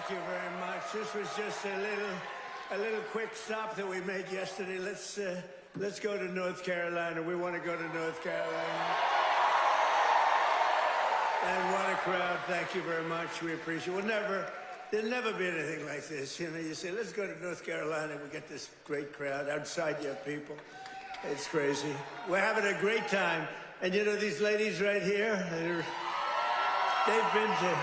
Thank you very much. This was just a little quick stop that we made yesterday. Let's go to North Carolina. We want to go to North Carolina. And what a crowd. Thank you very much. We appreciate it. There'll never be anything like this. You know, you say, let's go to North Carolina. We get this great crowd. Outside you have people. It's crazy. We're having a great time. And you know, these ladies right here, they've been to,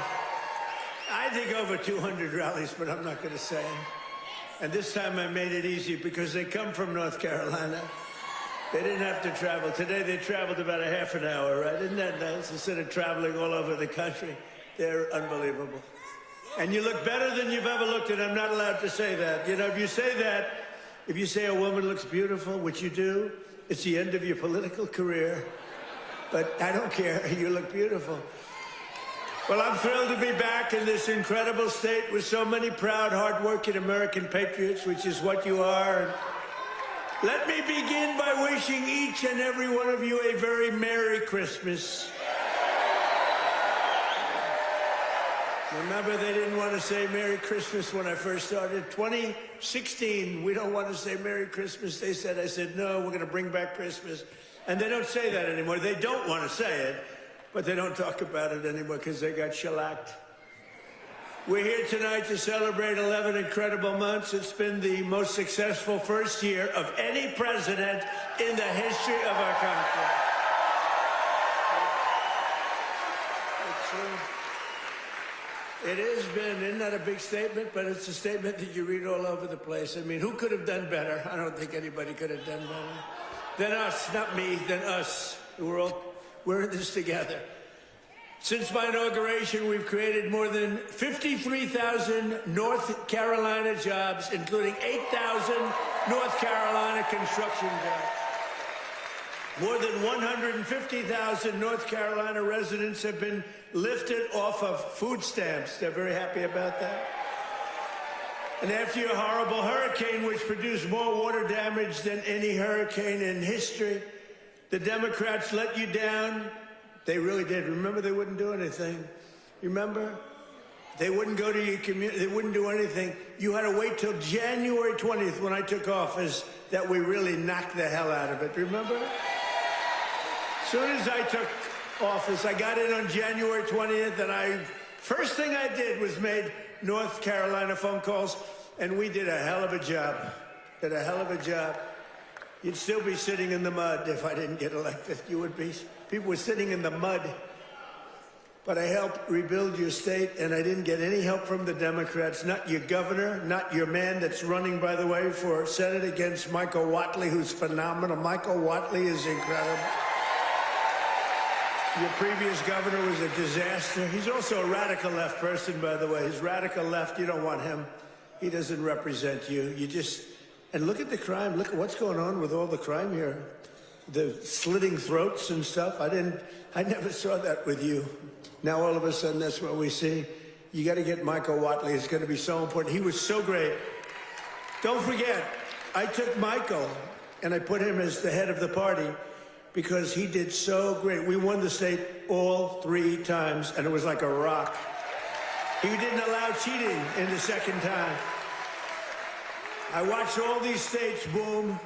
I think, over 200 rallies, but I'm not going to say. And this time I made it easy because they come from North Carolina. They didn't have to travel. Today they traveled about a half an hour, right? Isn't that nice? Instead of traveling all over the country. They're unbelievable. And you look better than you've ever looked, and I'm not allowed to say that. You know, if you say that, if you say a woman looks beautiful, which you do, it's the end of your political career. But I don't care. You look beautiful. Well, I'm thrilled to be back in this incredible state with so many proud, hard-working American patriots, which is what you are. Let me begin by wishing each and every one of you a very Merry Christmas. Remember, they didn't want to say Merry Christmas when I first started. 2016, we don't want to say Merry Christmas. They said, I said, no, we're going to bring back Christmas. And they don't say that anymore. They don't want to say it, but they don't talk about it anymore because they got shellacked. We're here tonight to celebrate 11 incredible months. It's been the most successful first year of any president in the history of our country. It's true. It has been, isn't that a big statement? But it's a statement that you read all over the place. I mean, who could have done better? I don't think anybody could have done better than us, not me, than us. We're in this together. Since my inauguration, we've created more than 53,000 North Carolina jobs, including 8,000 North Carolina construction jobs. More than 150,000 North Carolina residents have been lifted off of food stamps. They're very happy about that. And after your horrible hurricane, which produced more water damage than any hurricane in history, the Democrats let you down. They really did. Remember, they wouldn't do anything. Remember? They wouldn't go to your community. They wouldn't do anything. You had to wait till January 20th when I took office that we really knocked the hell out of it. Remember? As soon as I took office, I got in on January 20th, and first thing I did was made North Carolina phone calls, and we did a hell of a job. Did a hell of a job. You'd still be sitting in the mud if I didn't get elected. You would be. People were sitting in the mud. But I helped rebuild your state, and I didn't get any help from the Democrats, not your governor, not your man that's running, by the way, for Senate against Michael Whatley, who's phenomenal. Michael Whatley is incredible. Your previous governor was a disaster. He's also a radical left person, by the way. He's radical left. You don't want him. He doesn't represent you. And look at the crime. Look at what's going on with all the crime here. The slitting throats and stuff. I never saw that with you. Now all of a sudden that's what we see. You got to get Michael Whatley. It's going to be so important. He was so great. Don't forget, I took Michael and I put him as the head of the party because he did so great. We won the state all 3 times, and it was like a rock. He didn't allow cheating in the second time. I watched all these states, boom,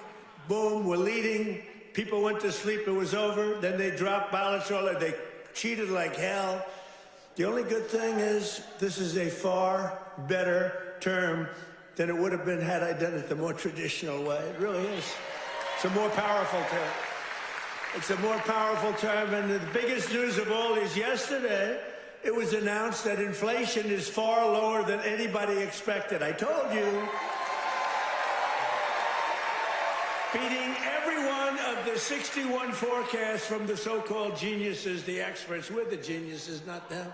boom, we're leading. People went to sleep, it was over. Then they dropped ballots, they cheated like hell. The only good thing is this is a far better term than it would have been had I done it the more traditional way. It really is. It's a more powerful term. It's a more powerful term, and the biggest news of all is yesterday, it was announced that inflation is far lower than anybody expected. I told you. Beating every one of the 61 forecasts from the so-called geniuses, the experts. We're the geniuses, not them.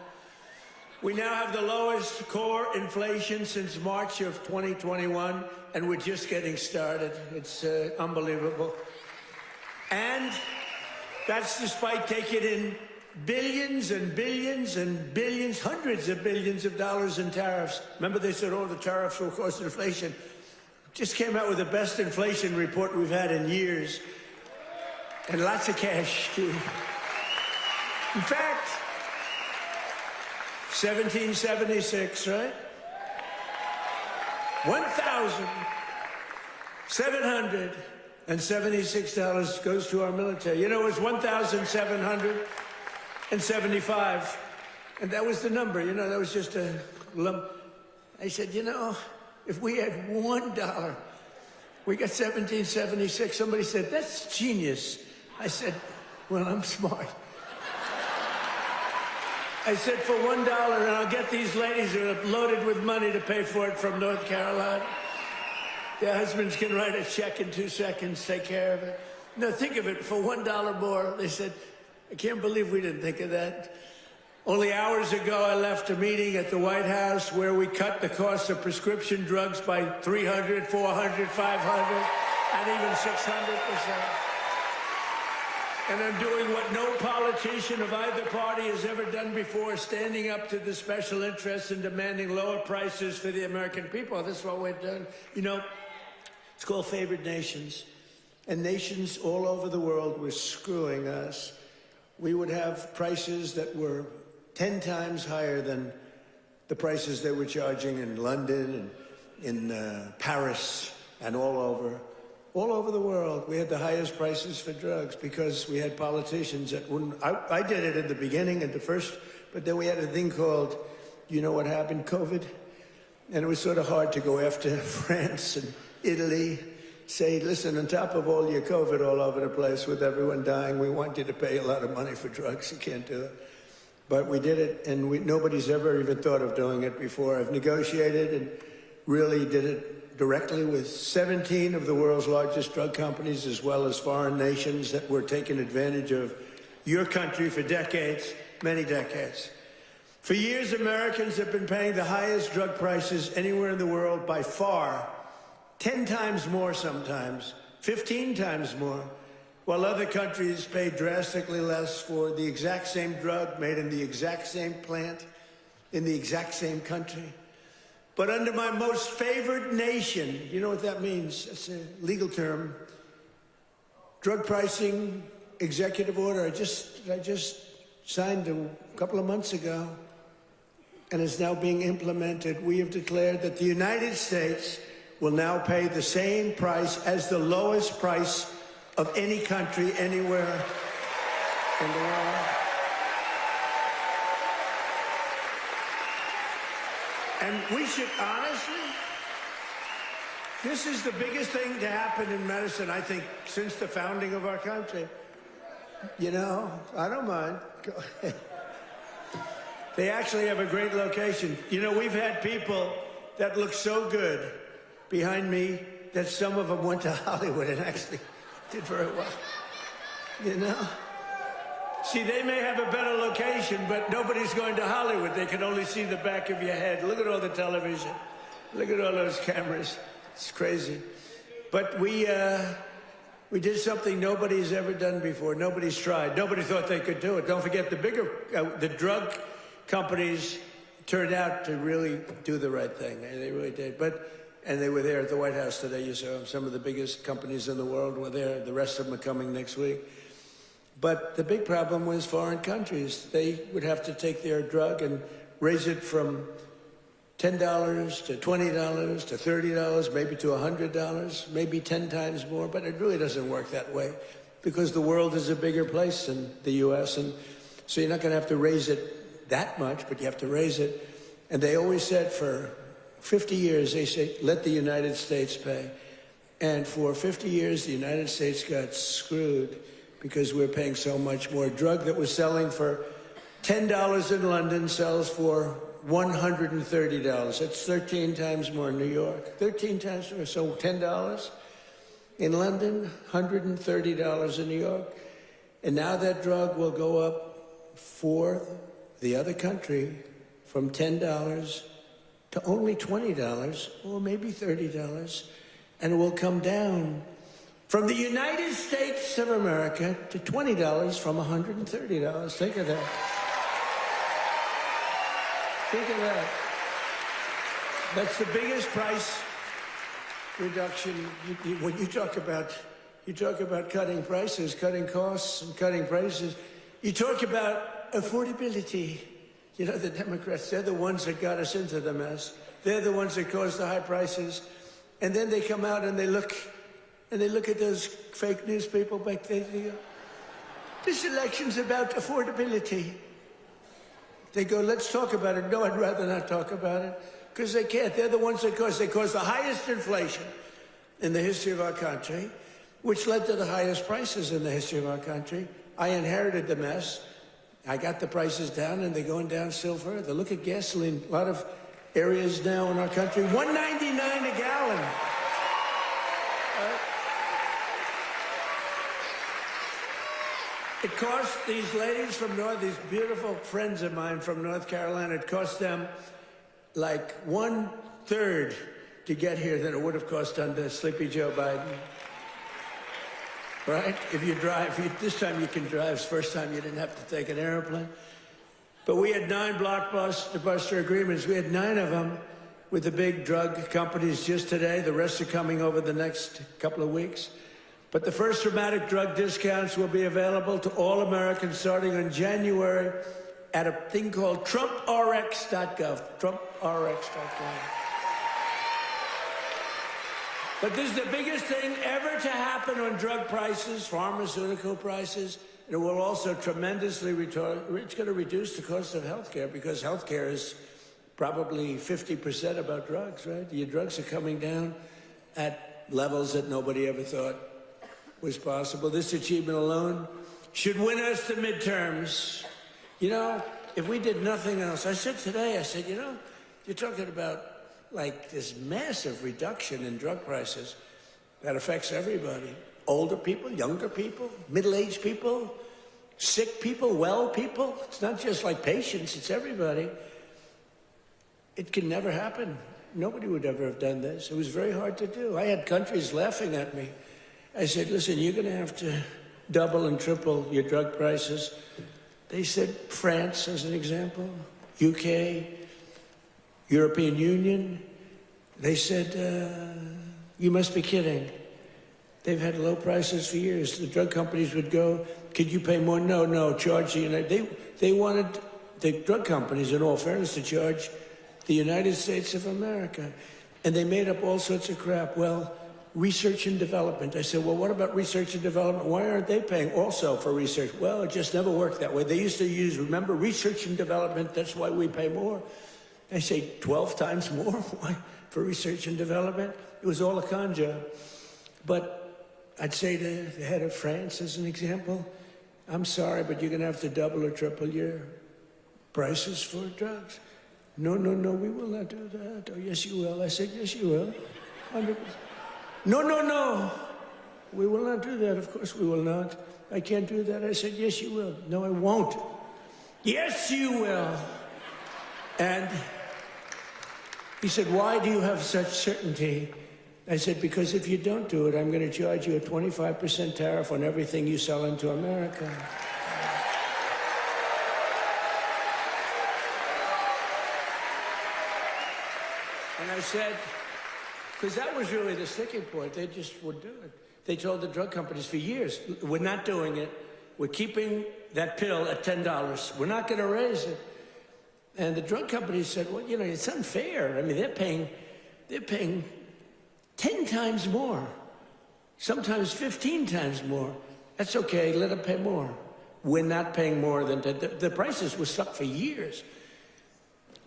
We now have the lowest core inflation since March of 2021, and we're just getting started. It's unbelievable. And that's despite taking in billions and billions and billions, hundreds of billions of dollars in tariffs. Remember they said, oh, the tariffs will cause inflation. Just came out with the best inflation report we've had in years. And lots of cash, too. In fact, 1776, right? $1,776 goes to our military. You know, it was $1,775, and that was the number. You know, that was just a lump. I said, you know, if we had $1, we got $1,776. Somebody said, that's genius. I said, well, I'm smart. I said, for $1, and I'll get these ladies who are loaded with money to pay for it from North Carolina. Their husbands can write a check in 2 seconds, take care of it. No, think of it, for $1 more. They said, I can't believe we didn't think of that. Only hours ago, I left a meeting at the White House where we cut the cost of prescription drugs by 300, 400, 500, and even 600%. And I'm doing what no politician of either party has ever done before, standing up to the special interests and demanding lower prices for the American people. This is what we're doing. You know, it's called favored nations. And nations all over the world were screwing us. We would have prices that were 10 times higher than the prices they were charging in London and in Paris and all over the world. We had the highest prices for drugs because we had politicians that wouldn't. I did it at the beginning, at the first, but then we had a thing called, you know what happened, COVID? And it was sort of hard to go after France and Italy, say, listen, on top of all your COVID all over the place with everyone dying, we want you to pay a lot of money for drugs. You can't do it. But we did it, and nobody's ever even thought of doing it before. I've negotiated and really did it directly with 17 of the world's largest drug companies, as well as foreign nations that were taking advantage of your country for decades, many decades. For years, Americans have been paying the highest drug prices anywhere in the world by far, 10 times more sometimes, 15 times more, while other countries pay drastically less for the exact same drug made in the exact same plant, in the exact same country. But under my most favored nation, you know what that means? It's a legal term. Drug pricing executive order. I just signed a couple of months ago, and it's now being implemented. We have declared that the United States will now pay the same price as the lowest price of any country anywhere in the world. And we should honestly, this is the biggest thing to happen in medicine, I think, since the founding of our country. You know, I don't mind. They actually have a great location. You know, we've had people that look so good behind me that some of them went to Hollywood and actually did very well. You know? See, they may have a better location, but nobody's going to Hollywood. They can only see the back of your head. Look at all the television. Look at all those cameras. It's crazy. But we did something nobody's ever done before. Nobody's tried. Nobody thought they could do it. Don't forget, the drug companies turned out to really do the right thing. They really did. And they were there at the White House today. You saw them. Some of the biggest companies in the world were there. The rest of them are coming next week. But the big problem was foreign countries. They would have to take their drug and raise it from $10 to $20 to $30, maybe to $100, maybe 10 times more. But it really doesn't work that way because the world is a bigger place than the U.S. And so you're not going to have to raise it that much, but you have to raise it. And they always said for 50 years, they say, let the United States pay. And for 50 years, the United States got screwed because we're paying so much more. Drug that was selling for $10 in London sells for $130. That's 13 times more in New York. 13 times more. So $10 in London, $130 in New York. And now that drug will go up for the other country from $10 to only $20 or maybe $30. And it will come down from the United States of America to $20 from $130. Think of that. Think of that. That's the biggest price reduction. When you talk about cutting prices, cutting costs, and cutting prices, you talk about affordability. You know, the Democrats, they're the ones that got us into the mess. They're the ones that cause the high prices. And then they come out and they look at those fake news people back there. They go, this election's about affordability. They go, let's talk about it. No, I'd rather not talk about it. Because they can't. They're the ones that cause the highest inflation in the history of our country, which led to the highest prices in the history of our country. I inherited the mess. I got the prices down, and they're going down still further. Look at gasoline. A lot of areas now in our country, $1.99 a gallon. It cost these ladies from these beautiful friends of mine from North Carolina, it cost them like 1/3 to get here than it would have cost under Sleepy Joe Biden. Right? If you drive, this time you can drive. It's the first time you didn't have to take an airplane. But we had 9 blockbuster agreements. We had 9 of them with the big drug companies just today. The rest are coming over the next couple of weeks. But the first dramatic drug discounts will be available to all Americans starting in January at a thing called TrumpRx.gov. TrumpRx.gov. But this is the biggest thing ever to happen on drug prices, pharmaceutical prices. And it will also tremendously it's going to reduce the cost of health care, because health care is probably 50% about drugs, right? Your drugs are coming down at levels that nobody ever thought was possible. This achievement alone should win us the midterms. You know, if we did nothing else, I said today, you know, you're talking about like this massive reduction in drug prices that affects everybody. Older people, younger people, middle-aged people, sick people, well people. It's not just like patients, it's everybody. It can never happen. Nobody would ever have done this. It was very hard to do. I had countries laughing at me. I said, listen, you're going to have to double and triple your drug prices. They said, France, as an example, UK, European Union. They said, you must be kidding. They've had low prices for years. The drug companies would go, could you pay more? No, charge the United. They wanted the drug companies, in all fairness, to charge the United States of America. And they made up all sorts of crap. Well, research and development. I said, well, what about research and development? Why aren't they paying also for research? Well, it just never worked that way. They used to use, remember, research and development, that's why we pay more. I say 12 times more why, for research and development. It was all a con job. But I'd say to the head of France, as an example, I'm sorry, but you're going to have to double or triple your prices for drugs. No, we will not do that. Oh, yes, you will. I said, yes, you will. 100%. No. We will not do that. Of course we will not. I can't do that. I said, yes, you will. No, I won't. Yes, you will. And he said, why do you have such certainty? I said, because if you don't do it, I'm going to charge you a 25% tariff on everything you sell into America. And I said, because that was really the sticking point. They just would do it. They told the drug companies for years, we're not doing it. We're keeping that pill at $10. We're not going to raise it. And the drug companies said, well, you know, it's unfair. I mean, they're paying 10 times more, sometimes 15 times more. That's okay, let them pay more. We're not paying more than the prices were stuck for years.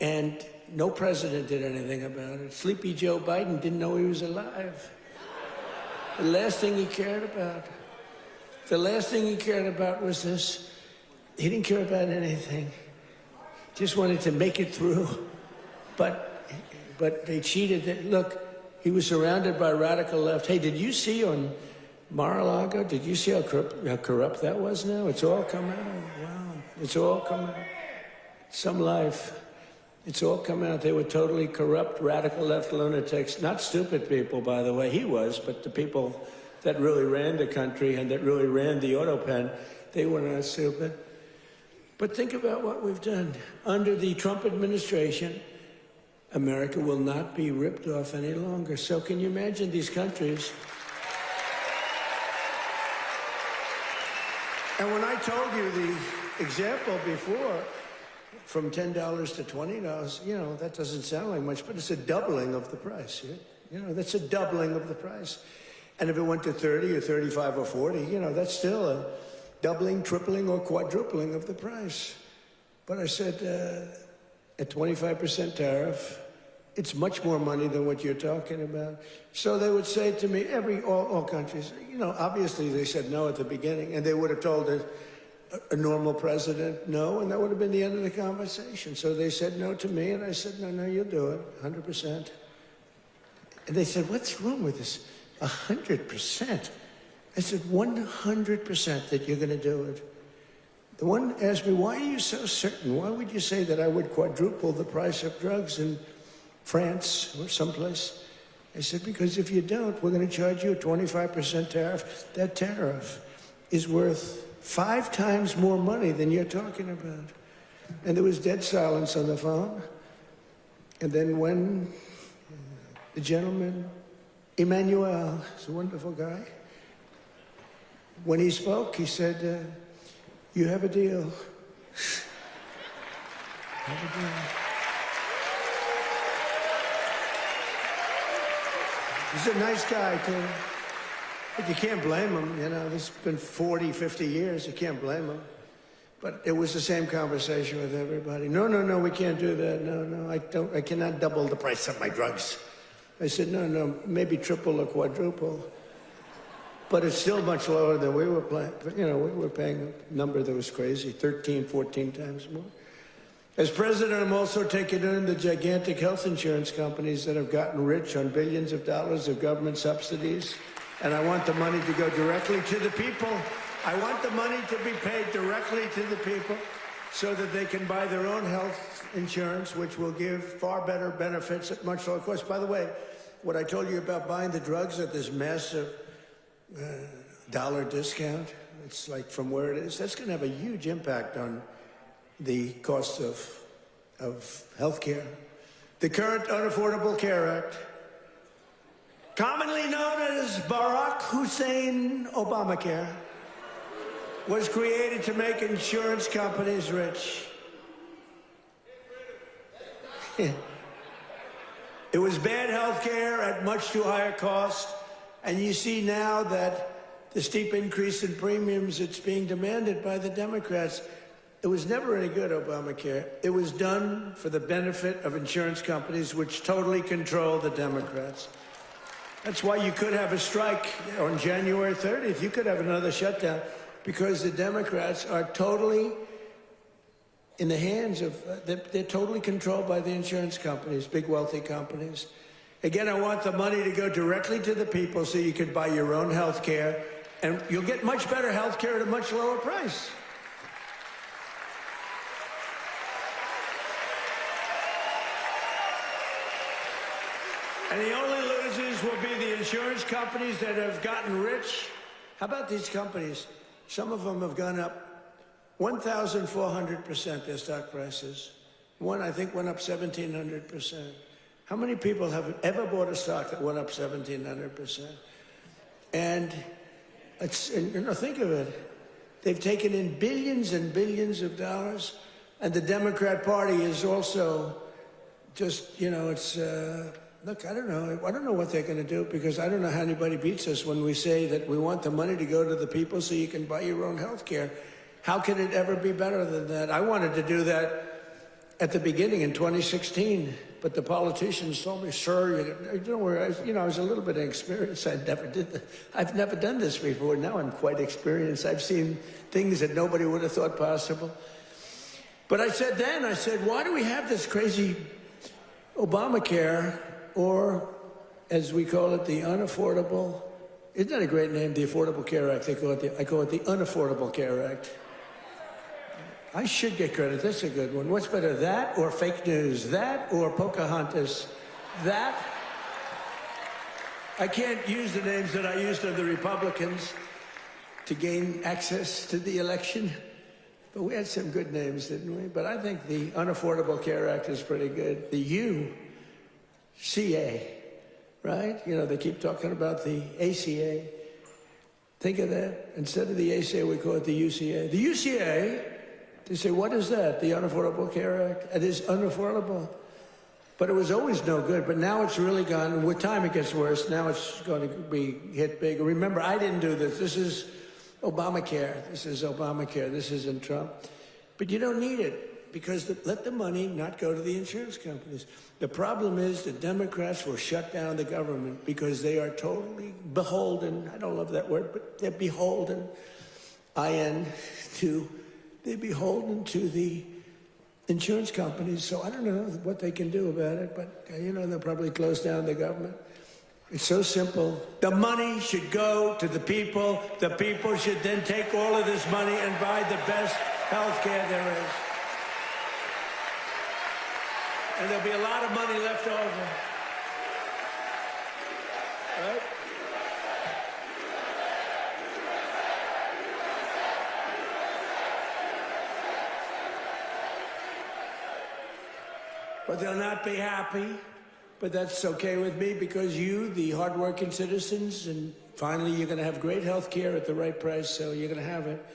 And no president did anything about it. Sleepy Joe Biden didn't know he was alive. The last thing he cared about was this. He didn't care about anything. Just wanted to make it through. But they cheated. Look, he was surrounded by radical left. Hey, did you see on Mar-a-Lago, did you see how corrupt that was now? It's all come out. Wow. It's all come out. Some life. It's all come out. They were totally corrupt, radical left lunatics. Not stupid people, by the way. He was, but the people that really ran the country and that really ran the auto pen, they were not stupid. But think about what we've done. Under the Trump administration, America will not be ripped off any longer. So can you imagine these countries? And when I told you the example before, from $10 to $20, you know, that doesn't sound like much, but it's a doubling of the price. You know, that's a doubling of the price. And if it went to 30 or 35 or 40, you know, that's still a doubling, tripling, or quadrupling of the price. But I said, at 25% tariff, it's much more money than what you're talking about. So they would say to me, all countries, you know, obviously they said no at the beginning, and they would have told a normal president no, and that would have been the end of the conversation. So they said no to me, and I said, no, you'll do it, 100%. And they said, what's wrong with this? 100%. I said, 100% that you're going to do it. The one asked me, why are you so certain? Why would you say that I would quadruple the price of drugs in France or someplace? I said, because if you don't, we're going to charge you a 25% tariff. That tariff is worth 5 times more money than you're talking about. And there was dead silence on the phone. And then when the gentleman, Emmanuel, is a wonderful guy, when he spoke, he said, you have a deal. Have a deal. He's a nice guy, too. But you can't blame him, you know. This has been 40, 50 years. You can't blame him. But it was the same conversation with everybody. No, we can't do that. No, I cannot double the price of my drugs. I said, no, maybe triple or quadruple. But it's still much lower than we were paying. You know, we were paying a number that was crazy, 13, 14 times more. As president, I'm also taking in the gigantic health insurance companies that have gotten rich on billions of dollars of government subsidies. And I want the money to go directly to the people. I want the money to be paid directly to the people so that they can buy their own health insurance, which will give far better benefits at much lower cost. By the way, what I told you about buying the drugs at this massive dollar discount, it's like from where it is, that's going to have a huge impact on the cost of health care. The current Unaffordable Care Act, commonly known as Barack Hussein Obamacare, was created to make insurance companies rich. It was bad health care at much too high a cost. And you see now that the steep increase in premiums that's being demanded by the Democrats, it was never any good, Obamacare. It was done for the benefit of insurance companies, which totally control the Democrats. That's why you could have a strike on January 30th. You could have another shutdown because the Democrats are totally in the hands of, they're totally controlled by the insurance companies, big wealthy companies. Again, I want the money to go directly to the people so you can buy your own health care, and you'll get much better health care at a much lower price. And the only losers will be the insurance companies that have gotten rich. How about these companies? Some of them have gone up 1,400%, their stock prices. One, I think, went up 1,700%. How many people have ever bought a stock that went up 1,700%? And think of it. They've taken in billions and billions of dollars, and the Democrat Party is also just, you know, it's, look, I don't know what they're going to do, because I don't know how anybody beats us when we say that we want the money to go to the people so you can buy your own health care. How can it ever be better than that? I wanted to do that at the beginning in 2016, but the politicians told me, sir, I was a little bit inexperienced. I've never done this before. Now I'm quite experienced. I've seen things that nobody would have thought possible. But I said, why do we have this crazy Obamacare, or as we call it, the unaffordable, isn't that a great name, the Affordable Care Act? I call it the Unaffordable Care Act. I should get credit. That's a good one. What's better, that or fake news? That or Pocahontas? That? I can't use the names that I used of the Republicans to gain access to the election. But we had some good names, didn't we? But I think the Unaffordable Care Act is pretty good. The UCA, right? You know, they keep talking about the ACA. Think of that. Instead of the ACA, we call it the UCA. The UCA They say, what is that? The Unaffordable Care Act? It is unaffordable. But it was always no good. But now it's really gone. And with time, it gets worse. Now it's going to be hit big. Remember, I didn't do this. This is Obamacare. This is Obamacare. This isn't Trump. But you don't need it because let the money not go to the insurance companies. The problem is the Democrats will shut down the government because they are totally beholden. I don't love that word, but they're beholden. They're beholden to the insurance companies. So I don't know what they can do about it, but they'll probably close down the government. It's so simple. The money should go to the people. The people should then take all of this money and buy the best health care there is. And there'll be a lot of money left over. Right? But they'll not be happy. But that's okay with me because you, the hardworking citizens, and finally you're going to have great health care at the right price, so you're going to have it.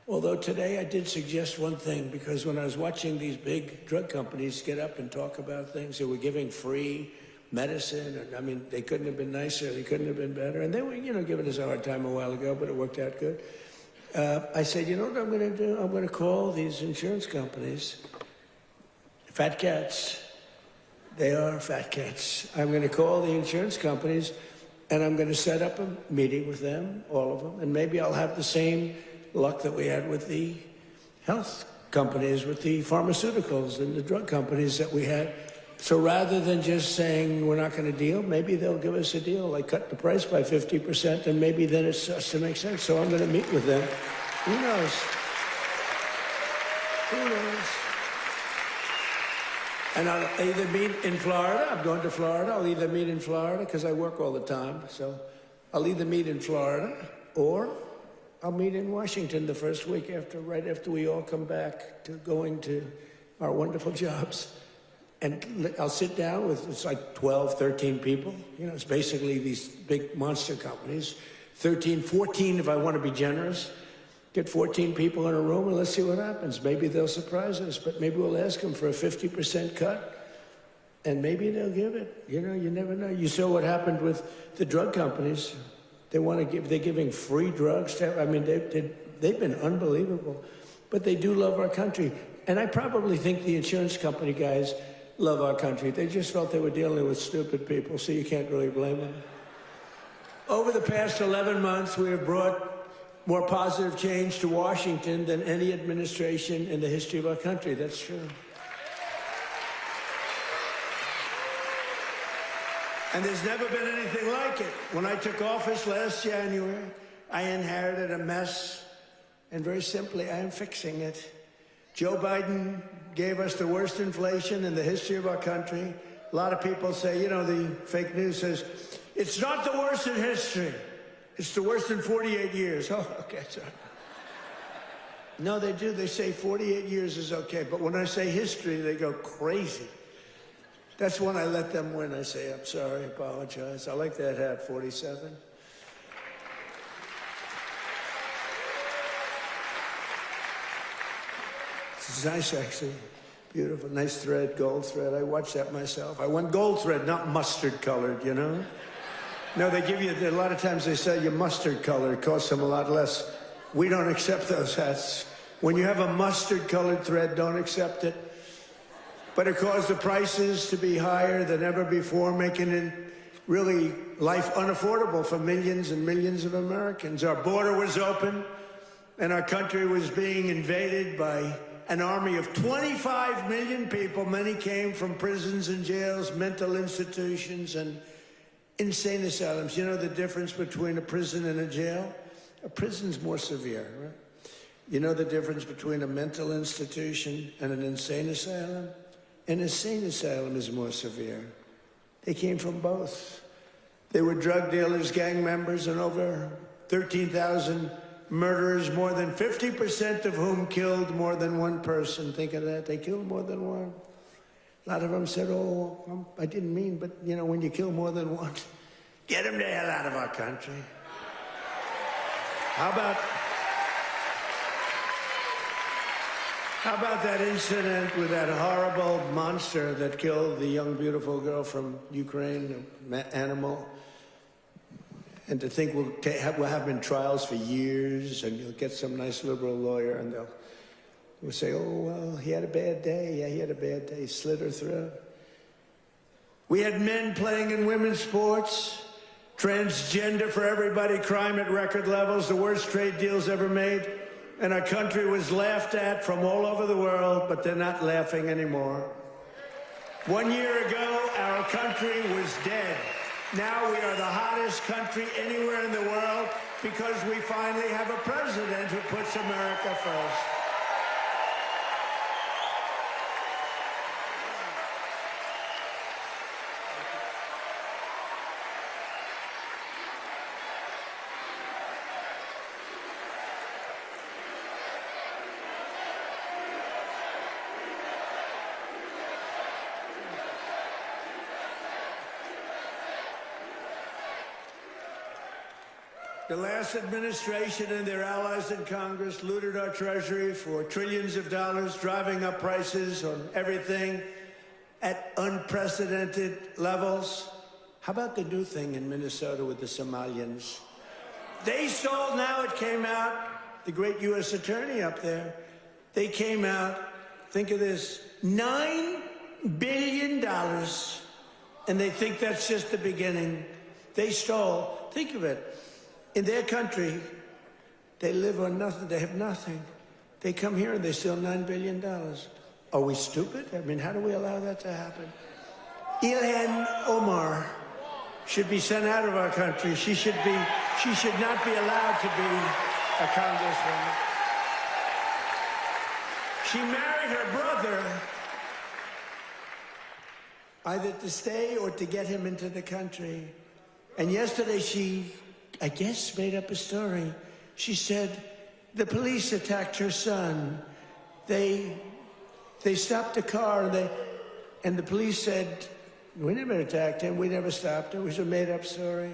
Although today I did suggest one thing, because when I was watching these big drug companies get up and talk about things, they were giving free medicine, and I mean, they couldn't have been nicer, they couldn't have been better, and they were, giving us a hard time a while ago, but it worked out good. I said, you know what I'm going to do? I'm going to call these insurance companies fat cats. They are fat cats. I'm going to call the insurance companies, and I'm going to set up a meeting with them, all of them, and maybe I'll have the same luck that we had with the health companies, with the pharmaceuticals and the drug companies that we had. So rather than just saying we're not going to deal, maybe they'll give us a deal, like cut the price by 50%, and maybe then it starts to make sense. So I'm going to meet with them. Who knows? Who knows? And I'll either meet in Florida. I'm going to Florida. I'll either meet in Florida because I work all the time. So I'll either meet in Florida or I'll meet in Washington the first week right after we all come back to going to our wonderful jobs. And I'll sit down with, it's like 12, 13 people. It's basically these big monster companies. 13, 14 if I want to be generous. Get 14 people in a room and let's see what happens. Maybe they'll surprise us, but maybe we'll ask them for a 50% cut and maybe they'll give it. You never know. You saw what happened with the drug companies. They're giving free drugs. They've been unbelievable, but they do love our country. And I probably think the insurance company guys love our country. They just felt they were dealing with stupid people, so you can't really blame them. Over the past 11 months, we have brought more positive change to Washington than any administration in the history of our country. That's true. And there's never been anything like it. When I took office last January, I inherited a mess, and very simply, I am fixing it. Joe Biden gave us the worst inflation in the history of our country. A lot of people say, the fake news says, it's not the worst in history. It's the worst in 48 years. Oh, okay, sorry. No, they do. They say 48 years is okay. But when I say history, they go crazy. That's when I let them win. I say, I'm sorry, I apologize. I like that hat, 47. It's nice, actually. Beautiful. Nice thread, gold thread. I watched that myself. I want gold thread, not mustard colored, No, they give you, a lot of times they sell you mustard color. It costs them a lot less. We don't accept those hats. When you have a mustard colored thread, don't accept it. But it caused the prices to be higher than ever before, making it really life unaffordable for millions and millions of Americans. Our border was open and our country was being invaded by an army of 25 million people. Many came from prisons and jails, mental institutions, and insane asylums. You know the difference between a prison and a jail? A prison's more severe, right? You know the difference between a mental institution and an insane asylum? An insane asylum is more severe. They came from both. They were drug dealers, gang members, and over 13,000 murderers, more than 50% of whom killed more than one person. Think of that. They killed more than one. A lot of them said, oh, I didn't mean, but, when you kill more than one, get them the hell out of our country. How How about that incident with that horrible monster that killed the young, beautiful girl from Ukraine, an animal? And to think we'll have been trials for years, and you'll get some nice liberal lawyer, and we'll say, oh, well, he had a bad day. Yeah, he had a bad day. He slit her throat. We had men playing in women's sports, transgender for everybody, crime at record levels, the worst trade deals ever made. And our country was laughed at from all over the world, but they're not laughing anymore. 1 year ago, our country was dead. Now we are the hottest country anywhere in the world because we finally have a president who puts America first. The last administration and their allies in Congress looted our treasury for trillions of dollars, driving up prices on everything at unprecedented levels. How about the new thing in Minnesota with the Somalians? They stole, now it came out, the great U.S. attorney up there, they came out, think of this, $9 billion, and they think that's just the beginning. They stole, think of it. In their country, they live on nothing. They have nothing. They come here and they steal $9 billion. Are we stupid? I mean, how do we allow that to happen? Ilhan Omar should be sent out of our country. She should not be allowed to be a congresswoman. She married her brother either to stay or to get him into the country. And yesterday she, I guess, made up a story. She said the police attacked her son. They stopped the car, and the police said, we never attacked him, we never stopped him. It was a made-up story.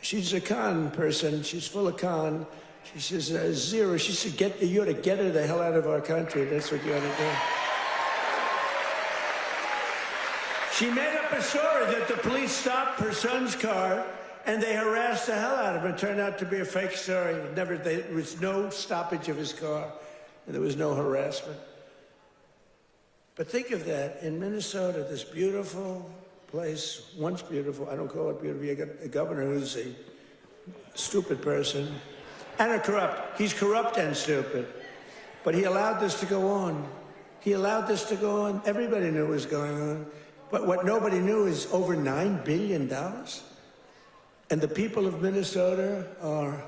She's a con person. She's full of con. She says, zero. She said, you ought to get her the hell out of our country. That's what you ought to do. She made up a story that the police stopped her son's car, and they harassed the hell out of him. It turned out to be a fake story. There was no stoppage of his car, and there was no harassment. But think of that. In Minnesota, this beautiful place, once beautiful, I don't call it beautiful, you got a governor who's a stupid person, and a corrupt. He's corrupt and stupid. But he allowed this to go on. He allowed this to go on. Everybody knew what was going on. But what nobody knew is over $9 billion. And the people of Minnesota are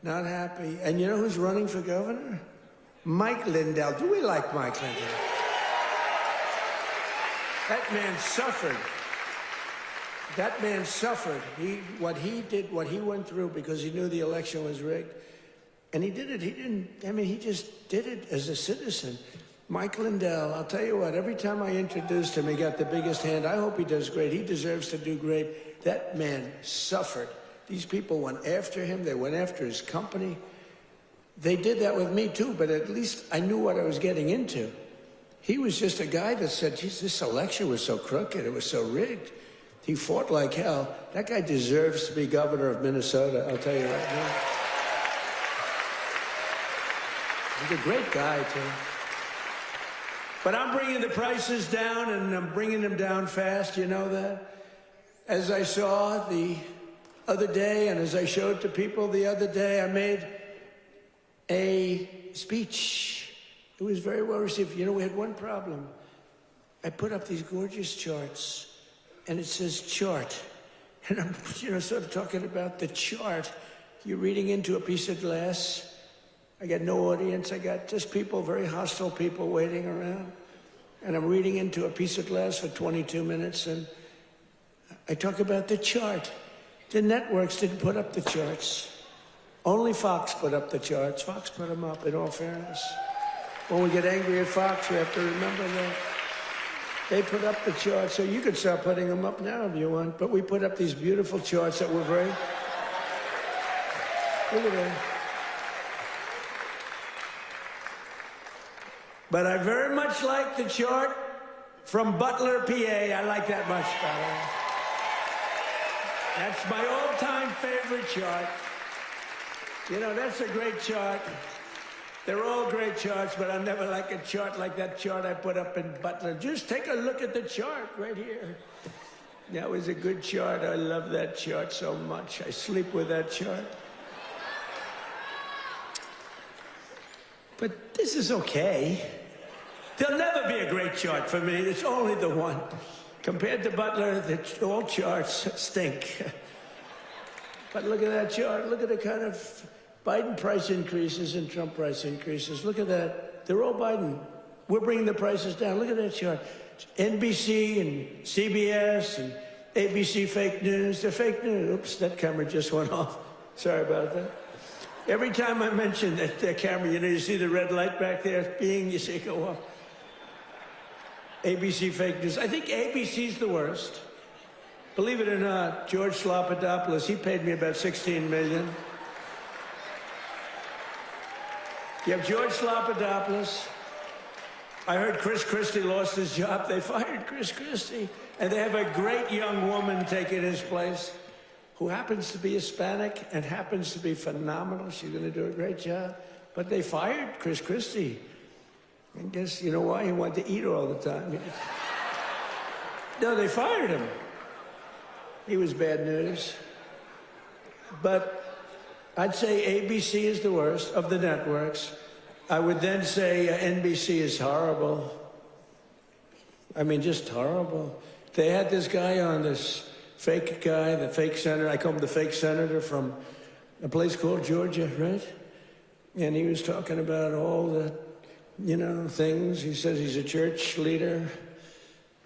not happy. And you know who's running for governor? Mike Lindell. Do we like Mike Lindell? That man suffered. That man suffered. What he did, what he went through because he knew the election was rigged. And he did it. He just did it as a citizen. Mike Lindell, I'll tell you what, every time I introduced him, he got the biggest hand. I hope he does great. He deserves to do great. That man suffered. These people went after him. They went after his company. They did that with me, too, but at least I knew what I was getting into. He was just a guy that said, geez, this election was so crooked. It was so rigged. He fought like hell. That guy deserves to be governor of Minnesota, I'll tell you right now. He's a great guy, too. But I'm bringing the prices down, and I'm bringing them down fast. You know that? As I saw the other day, and as I showed to people the other day, I made a speech. It was very well received. You know, we had one problem. I put up these gorgeous charts, and it says chart. And I'm, sort of talking about the chart. You're reading into a piece of glass. I got no audience. I got just people, very hostile people waiting around. And I'm reading into a piece of glass for 22 minutes, and I talk about the chart. The networks didn't put up the charts. Only Fox put up the charts. Fox put them up, in all fairness. When we get angry at Fox, we have to remember that. They put up the charts, so you could start putting them up now if you want. But we put up these beautiful charts that were very... Look at that. But I very much like the chart from Butler, PA. I like that much better. That's my all-time favorite chart. You know, that's a great chart. They're all great charts, but I never like a chart like that chart I put up in Butler. Just take a look at the chart right here. That was a good chart. I love that chart so much. I sleep with that chart. But this is okay. There'll never be a great chart for me. It's only the one. Compared to Butler, all charts stink. But look at that chart. Look at the kind of Biden price increases and Trump price increases. Look at that. They're all Biden. We're bringing the prices down. Look at that chart. NBC and CBS and ABC fake news. They're fake news. Oops, that camera just went off. Sorry about that. Every time I mention that camera, you know, you see the red light back there being, you see it go off. ABC fake news. I think ABC's the worst. Believe it or not, George Slopadopoulos, he paid me about $16 million. You have George Slopadopoulos. I heard Chris Christie lost his job. They fired Chris Christie. And they have a great young woman taking his place who happens to be Hispanic and happens to be phenomenal. She's going to do a great job. But they fired Chris Christie. I guess, you know why? He wanted to eat all the time. No, they fired him. He was bad news. But I'd say ABC is the worst of the networks. I would then say NBC is horrible. I mean, just horrible. They had this guy on, this fake guy, the fake senator. I call him the fake senator from a place called Georgia, right? And he was talking about all the, you know, things. He says he's a church leader.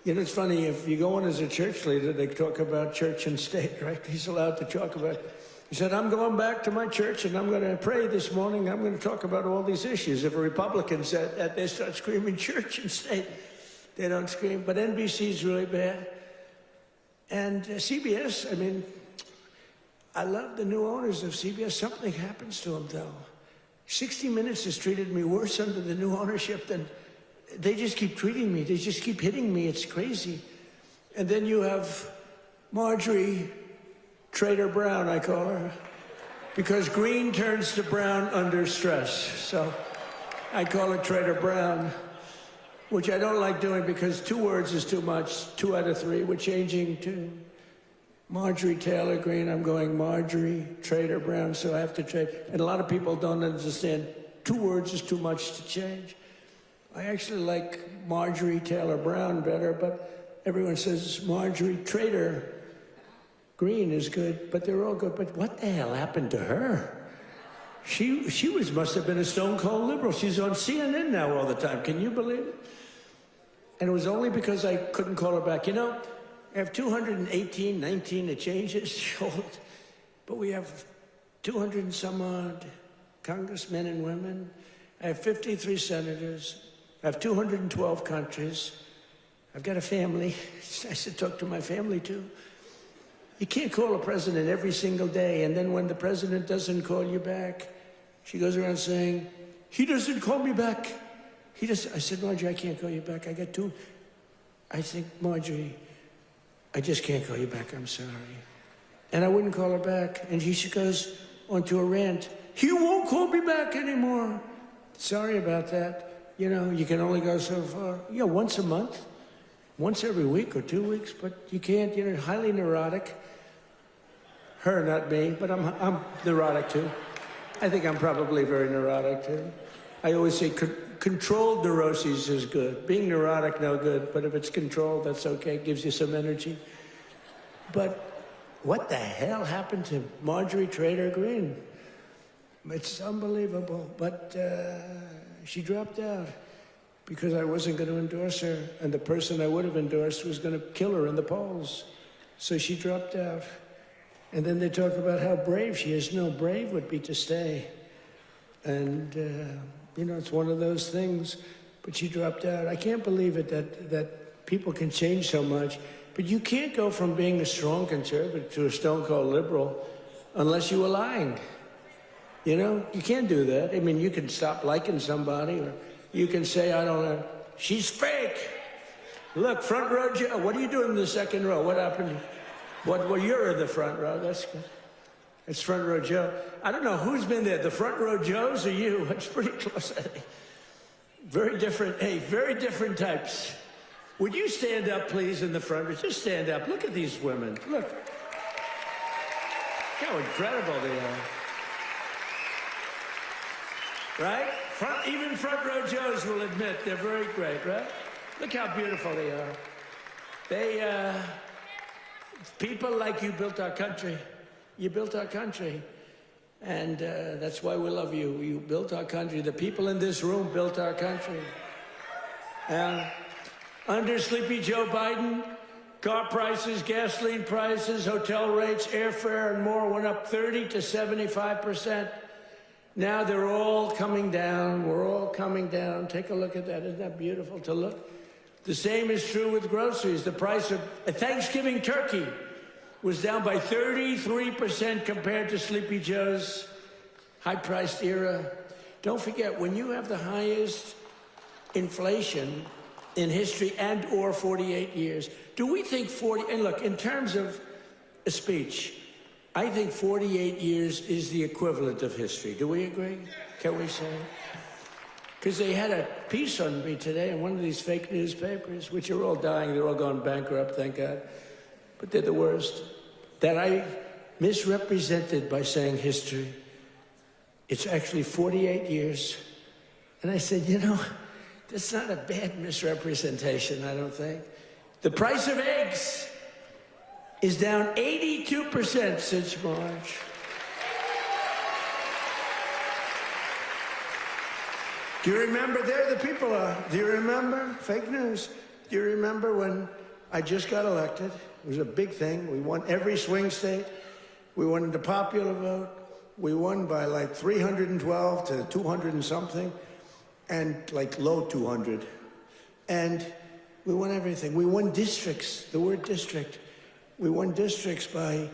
You know, it's funny, if you go on as a church leader, they talk about church and state, right? He's allowed to talk about it. He said, I'm going back to my church and I'm going to pray this morning. I'm going to talk about all these issues. If a Republican said that, they start screaming church and state. They don't scream. But NBC's really bad. And CBS, I mean, I love the new owners of CBS. Something happens to them, though. 60 Minutes has treated me worse under the new ownership than... They just keep treating me. They just keep hitting me. It's crazy. And then you have Marjorie Trader Brown, I call her, because green turns to brown under stress. So I call her Trader Brown, which I don't like doing because 2 words is too much. 2 out of 3. We're changing to Marjorie Taylor Greene. I'm going Marjorie Trader Brown, so I have to trade. And a lot of people don't understand 2 words is too much to change. I actually like Marjorie Taylor Brown better, but everyone says Marjorie Trader Greene is good, but they're all good. But what the hell happened to her? She must have been a stone cold liberal. She's on CNN now all the time. Can you believe it? And it was only because I couldn't call her back. You know, I have 218, 19 to change it, but we have 200 and some odd congressmen and women. I have 53 senators. I have 212 countries. I've got a family. I should talk to my family, too. You can't call a president every single day, and then when the president doesn't call you back, she goes around saying, he doesn't call me back. He doesn't. I said, Marjorie, I can't call you back. I got 2. I think, Marjorie, I just can't call you back. I'm sorry. And I wouldn't call her back. And she goes onto a rant. He won't call me back anymore. Sorry about that. You know, you can only go so far. Yeah, once a month, once every week or 2 weeks, but you can't, you know, highly neurotic. Her, not me, but I'm neurotic too. I think I'm probably very neurotic too. I always say controlled neuroses is good. Being neurotic, no good, but if it's controlled, that's okay. It gives you some energy. But what the hell happened to Marjorie Trader Greene? It's unbelievable, but she dropped out because I wasn't going to endorse her, and the person I would have endorsed was going to kill her in the polls. So she dropped out. And then they talk about how brave she is. No, brave would be to stay. And, you know, it's one of those things. But she dropped out. I can't believe it that people can change so much. But you can't go from being a strong conservative to a stone-cold liberal unless you were lying. You know, you can't do that. I mean, you can stop liking somebody or You can say, I don't know, she's fake. Look, front row Joe. What are you doing in the second row? What happened? Well, you're in the front row. That's good. It's front row Joe. I don't know who's been there, the front row Joes or you? It's pretty close, I think. Very different, hey, very different types. Would you stand up, please, in the front row? Just stand up. Look at these women. Look. How incredible they are. Right? Even front row Joes will admit they're very great, right? Look how beautiful they are. People like you built our country. You built our country. And that's why we love you. You built our country. The people in this room built our country. Under Sleepy Joe Biden, car prices, gasoline prices, hotel rates, airfare, and more went up 30 to 75%. Now they're all coming down. We're all coming down. Take a look at that. Isn't that beautiful to look? The same is true with groceries. The price of a Thanksgiving turkey was down by 33% compared to Sleepy Joe's high-priced era. Don't forget, when you have the highest inflation in history and or 48 years, do we think 40, and look, in terms of a speech, I think 48 years is the equivalent of history. Do we agree? Can we say? Because they had a piece on me today in one of these fake newspapers, which are all dying, they're all going bankrupt, thank God. But they're the worst. That I misrepresented by saying history. It's actually 48 years. And I said, you know, that's not a bad misrepresentation, I don't think. The price of eggs is down 82% since March. Do you remember? There the people are. Do you remember? Fake news. Do you remember when I just got elected? It was a big thing. We won every swing state. We won the popular vote. We won by like 312 to 200 and something, and like low 200. And we won everything. We won districts, the word district. We won districts by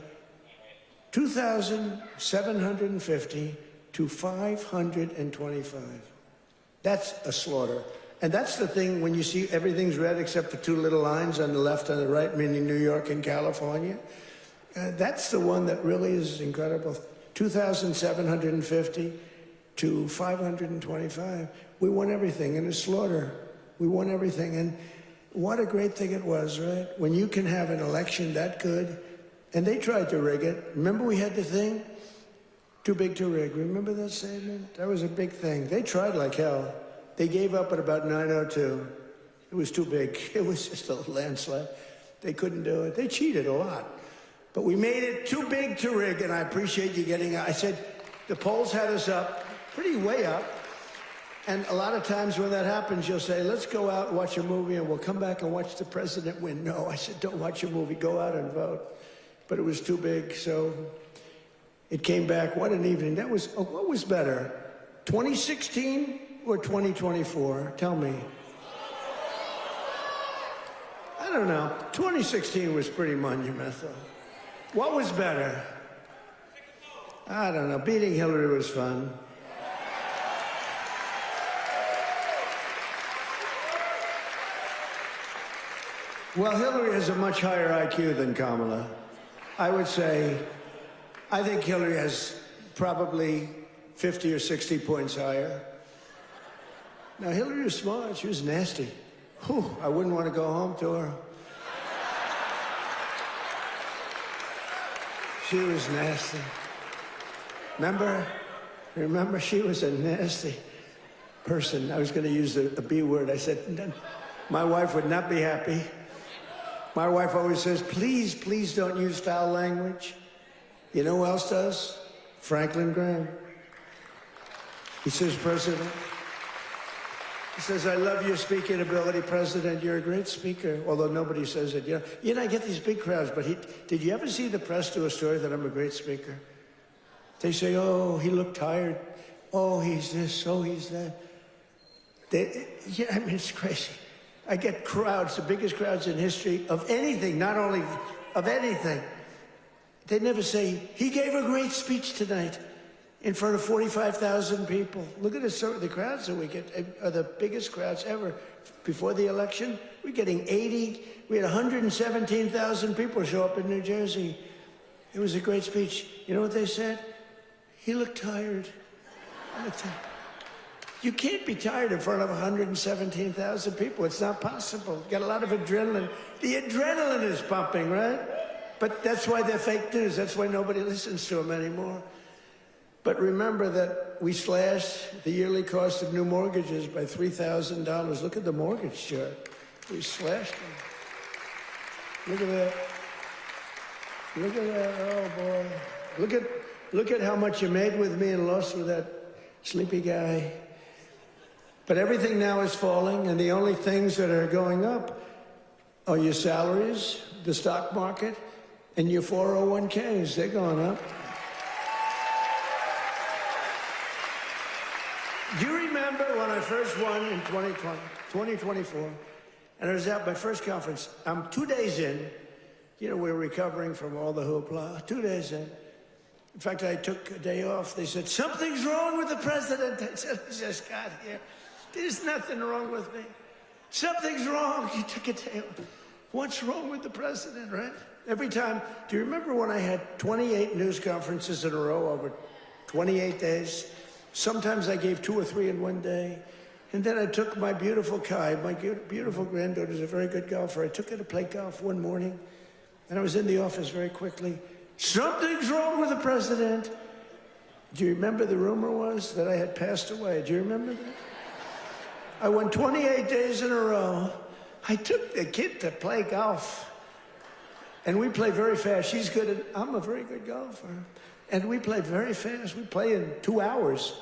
2,750 to 525. That's a slaughter. And that's the thing when you see everything's red except for two little lines on the left and the right, meaning New York and California. That's the one that really is incredible. 2,750 to 525. We won everything in a slaughter. We won everything. And what a great thing it was, right? When you can have an election that good. And they tried to rig it. Remember we had the thing? Too big to rig. Remember that statement? That was a big thing. They tried like hell. They gave up at about 9:02. It was too big. It was just a landslide. They couldn't do it. They cheated a lot. But we made it too big to rig, and I appreciate you getting out. I said, the polls had us up, pretty way up. And a lot of times when that happens, you'll say, let's go out and watch a movie, and we'll come back and watch the president win. No, I said, don't watch a movie. Go out and vote. But it was too big, so it came back. What an evening. That was, what was better, 2016 or 2024? Tell me. I don't know. 2016 was pretty monumental. What was better? I don't know. Beating Hillary was fun. Well, Hillary has a much higher IQ than Kamala. I would say, I think Hillary has probably 50 or 60 points higher. Now, Hillary was smart. She was nasty. Whew, I wouldn't want to go home to her. She was nasty. Remember, she was a nasty person. I was going to use the B word. I said, my wife would not be happy. My wife always says, please, please don't use foul language. You know who else does? Franklin Graham. He says, President, he says, I love your speaking ability, President. You're a great speaker, although nobody says it. You know, I get these big crowds, but did you ever see the press do a story that I'm a great speaker? They say, oh, he looked tired. Oh, he's this. Oh, he's that. Yeah, I mean, it's crazy. I get crowds, the biggest crowds in history of anything, not only of anything. They never say, he gave a great speech tonight. in front of 45,000 people. Look at the crowds that we get, are the biggest crowds ever. Before the election, we're getting 80, we had 117,000 people show up in New Jersey. It was a great speech. You know what they said? He looked tired. You can't be tired in front of 117,000 people. It's not possible. You got a lot of adrenaline. The adrenaline is pumping, right? But that's why they're fake news. That's why nobody listens to them anymore. But remember that we slashed the yearly cost of new mortgages by $3,000. Look at the mortgage chart. We slashed them. Look at that. Look at that. Oh, boy. Look at how much you made with me and lost with that sleepy guy. But everything now is falling, and the only things that are going up are your salaries, the stock market, and your 401ks. They're going up. Do you remember when I first won in 2024, and I was at my first conference? I'm 2 days in. You know, we're recovering from all the hoopla. 2 days in. In fact, I took a day off. They said, something's wrong with the president. I said, I just got here. There's nothing wrong with me. Something's wrong. You took a day off. What's wrong with the president, right? Every time. Do you remember when I had 28 news conferences in a row over 28 days? Sometimes I gave 2 or 3 in one day. And then I took my beautiful Kai, my beautiful granddaughter's a very good golfer. I took her to play golf one morning, and I was in the office very quickly. Something's wrong with the president. Do you remember the rumor was that I had passed away? Do you remember that? I won 28 days in a row. I took the kid to play golf. And we play very fast. She's good at, I'm a very good golfer. And we play very fast. We play in 2 hours.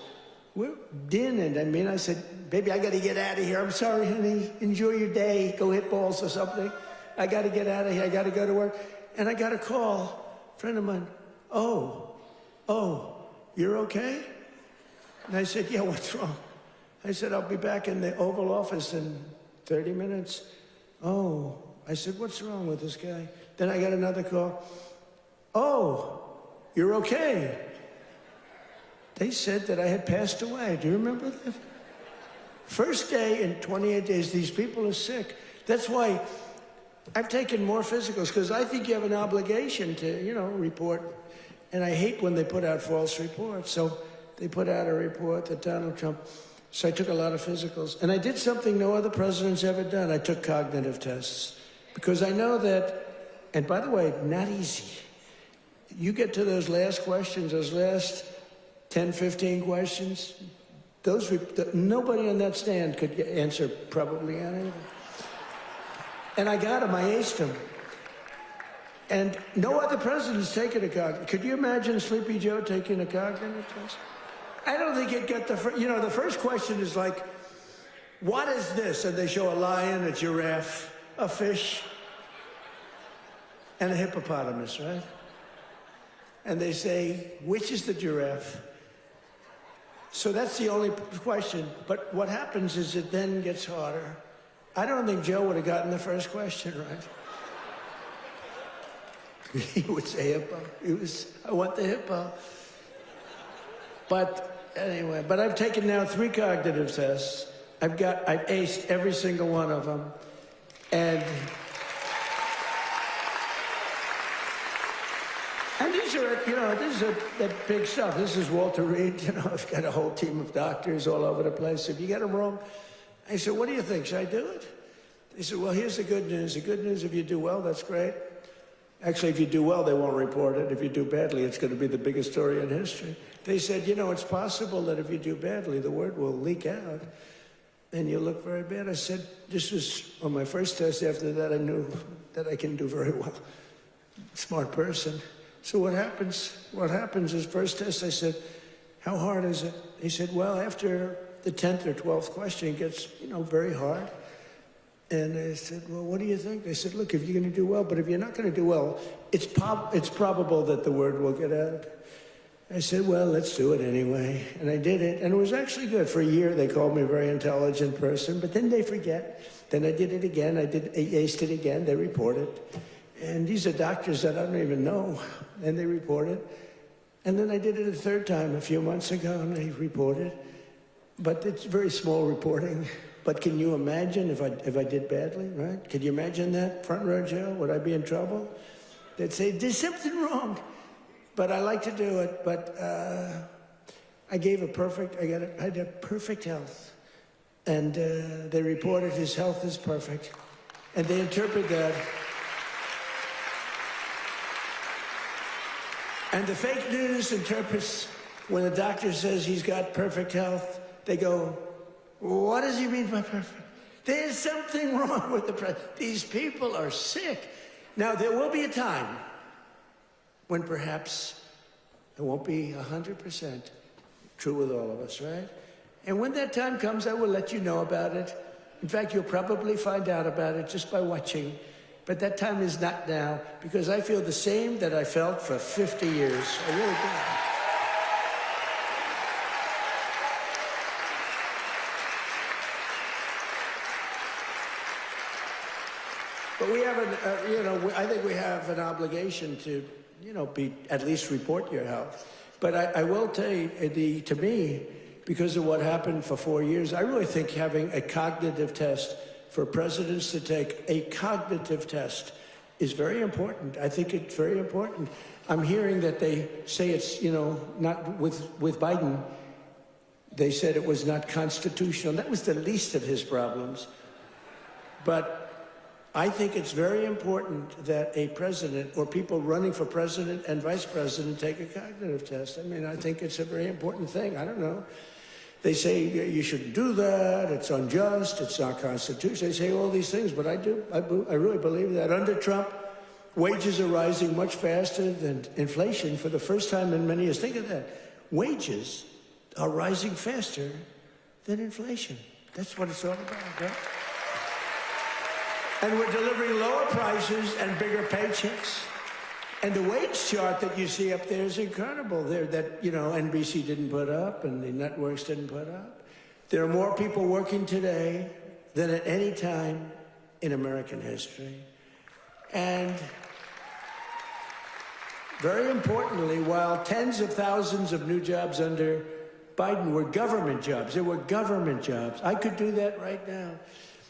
We're dinning. I mean, I said, baby, I got to get out of here. I'm sorry, honey. Enjoy your day. Go hit balls or something. I got to get out of here. I got to go to work. And I got a call. A friend of mine, oh, you're okay? And I said, yeah, what's wrong? I said, I'll be back in the Oval Office in 30 minutes. Oh, I said, what's wrong with this guy? Then I got another call. Oh, you're okay. They said that I had passed away. Do you remember that? First day in 28 days, these people are sick. That's why I've taken more physicals, because I think you have an obligation to, report. And I hate when they put out false reports. So they put out a report that Donald Trump. So I took a lot of physicals. And I did something no other president's ever done. I took cognitive tests. Because I know that, and by the way, not easy. You get to those last questions, those last 10, 15 questions, nobody on that stand could answer probably any of them. And I got them, I aced them. And no other president's taken a cognitive. Could you imagine Sleepy Joe taking a cognitive test? I don't think it got the first question is like, what is this? And they show a lion, a giraffe, a fish, and a hippopotamus, right? And they say, which is the giraffe? So that's the only question. But what happens is it then gets harder. I don't think Joe would have gotten the first question right. He would say hippo. I want the hippo. But anyway, I've taken now 3 cognitive tests. I've aced every single one of them. And these are, this is that big stuff. This is Walter Reed. I've got a whole team of doctors all over the place. If you get them wrong, I said, what do you think? Should I do it? They said, well, here's the good news. The good news, if you do well, that's great. Actually, if you do well, they won't report it. If you do badly, it's going to be the biggest story in history. They said, it's possible that if you do badly, the word will leak out and you'll look very bad. I said, this was on my first test. After that, I knew that I can do very well. Smart person. So what happens is first test, I said, how hard is it? He said, well, after the 10th or 12th question, it gets, very hard. And I said, well, what do you think? They said, look, if you're going to do well, but if you're not going to do well, it's probable that the word will get out. I said, well, let's do it anyway. And I did it. And it was actually good. For a year, they called me a very intelligent person, but then they forget. Then I did it again. I aced it again. They report it. And these are doctors that I don't even know. And they report it. And then I did it a third time a few months ago, and they reported. But it's very small reporting. But can you imagine if I did badly, right? Can you imagine that, front row Joe? Would I be in trouble? They'd say, there's something wrong. But I like to do it. But I had perfect health. And they reported his health is perfect. And they interpret that. And the fake news interprets when the doctor says he's got perfect health, they go, what does he mean by perfect? There's something wrong with the president. These people are sick. Now, there will be a time when perhaps it won't be 100% true with all of us, right? And when that time comes, I will let you know about it. In fact, you'll probably find out about it just by watching. But that time is not now, because I feel the same that I felt for 50 years. I really do. But we have I think we have an obligation to, at least report your health. But I will tell you, to me, because of what happened for 4 years, I really think having a cognitive test for presidents to take a cognitive test is very important. I think it's very important. I'm hearing that they say it's, not with Biden. They said it was not constitutional. That was the least of his problems. But I think it's very important that a president or people running for president and vice president take a cognitive test. I mean, I think it's a very important thing. I don't know. They say you shouldn't do that, it's unjust, it's not constitutional. They say all these things, but I do. I really believe that. Under Trump, wages are rising much faster than inflation for the first time in many years. Think of that. Wages are rising faster than inflation. That's what it's all about, right? And we're delivering lower prices and bigger paychecks. And the wage chart that you see up there is incredible. That NBC didn't put up and the networks didn't put up. There are more people working today than at any time in American history. And very importantly, while tens of thousands of new jobs under Biden were government jobs, there were government jobs. I could do that right now.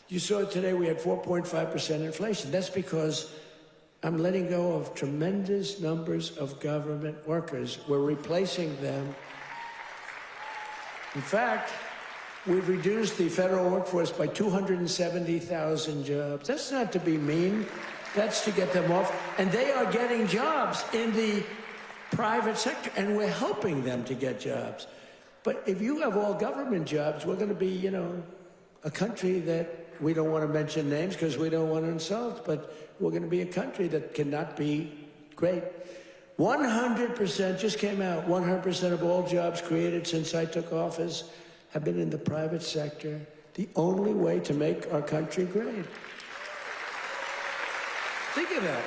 You saw it today, we had 4.5% inflation. That's because I'm letting go of tremendous numbers of government workers. We're replacing them. In fact, we've reduced the federal workforce by 270,000 jobs. That's not to be mean. That's to get them off. And they are getting jobs in the private sector, and we're helping them to get jobs. But if you have all government jobs, we're going to be, a country that we don't want to mention names because we don't want to insult, but we're going to be a country that cannot be great. 100% just came out, 100% of all jobs created since I took office have been in the private sector. The only way to make our country great. Think of that.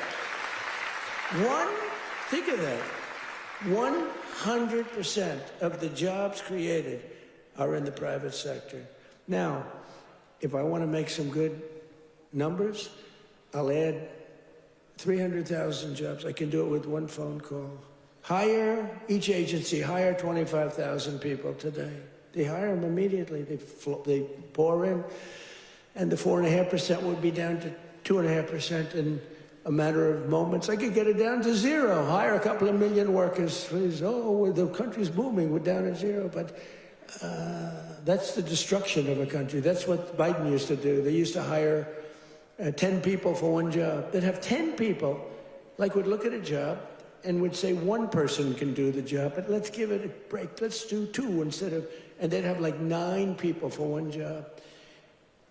Think of that. 100% of the jobs created are in the private sector. Now, if I want to make some good numbers, I'll add 300,000 jobs. I can do it with one phone call. Each agency hire 25,000 people today. They hire them immediately. They pour in, and the 4.5% would be down to 2.5% in a matter of moments. I could get it down to zero. Hire a couple of million workers. Please. Oh, the country's booming. We're down at zero, but. That's the destruction of a country. That's what Biden used to do. They used to hire 10 people for one job. They'd have 10 people, would look at a job and would say one person can do the job, but let's give it a break. Let's do 2 instead of, and they'd have 9 people for one job.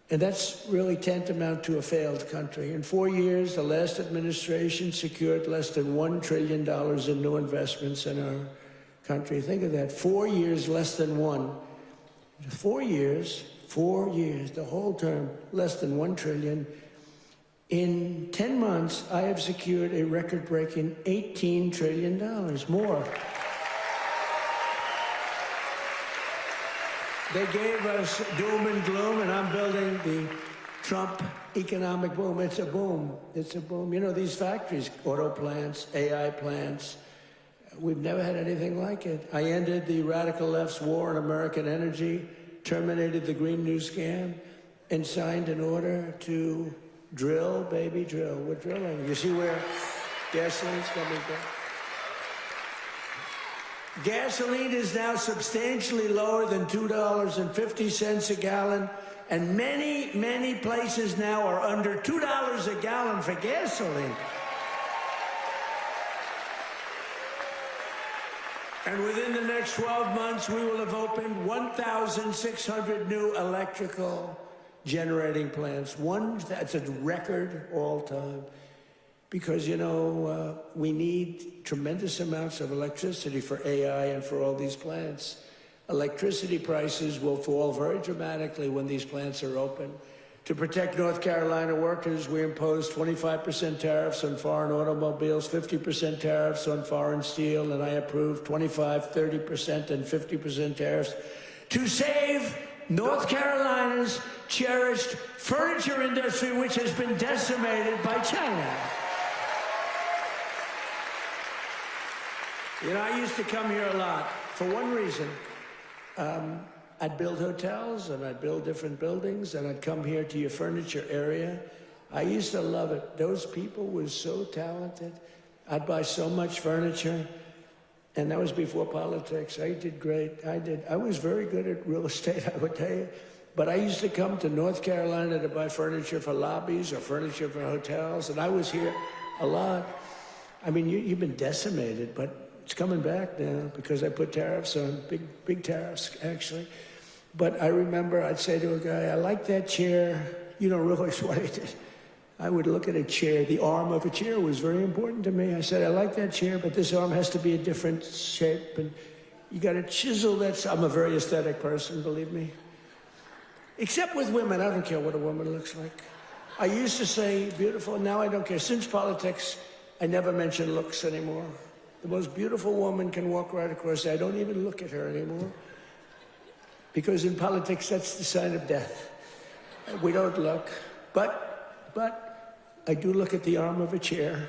And that's really tantamount to a failed country. In 4 years, the last administration secured less than $1 trillion in new investments in our country. Think of that. 4 years, less than 1. 4 years, the whole term, less than $1 trillion. In 10 months, I have secured a record-breaking $18 trillion more. They gave us doom and gloom, and I'm building the Trump economic boom. It's a boom. It's a boom. These factories, auto plants, AI plants, We've never had anything like it. I ended the radical left's war on American energy, terminated the Green New Scam, and signed an order to drill, baby, drill. We're drilling. You see where gasoline's coming from? Gasoline is now substantially lower than $2.50 a gallon, and many, many places now are under $2 a gallon for gasoline. And within the next 12 months, we will have opened 1,600 new electrical generating plants. That's a record all time. Because, you know, we need tremendous amounts of electricity for AI and for all these plants. Electricity prices will fall very dramatically when these plants are open. To protect North Carolina workers, we imposed 25% tariffs on foreign automobiles, 50% tariffs on foreign steel, and I approved 25%, 30%, and 50% tariffs to save North Carolina's cherished furniture industry, which has been decimated by China. You know, I used to come here a lot for one reason. I'd build hotels, and I'd build different buildings, and I'd come here to your furniture area. I used to love it. Those people were so talented. I'd buy so much furniture, and that was before politics. I did great. I was very good at real estate, I would tell you. But I used to come to North Carolina to buy furniture for lobbies or furniture for hotels, and I was here a lot. I mean, you've been decimated, but it's coming back now because I put tariffs on, big tariffs, actually. But I remember I'd say to a guy, I like that chair. You don't realize what I did. I would look at a chair. The arm of a chair was very important to me. I said, I like that chair, but this arm has to be a different shape. And you got to chisel that. I'm a very aesthetic person, believe me. Except with women. I don't care what a woman looks like. I used to say beautiful. Now I don't care. Since politics, I never mention looks anymore. The most beautiful woman can walk right across. I don't even look at her anymore. Because in politics, that's the sign of death. We don't look. But I do look at the arm of a chair.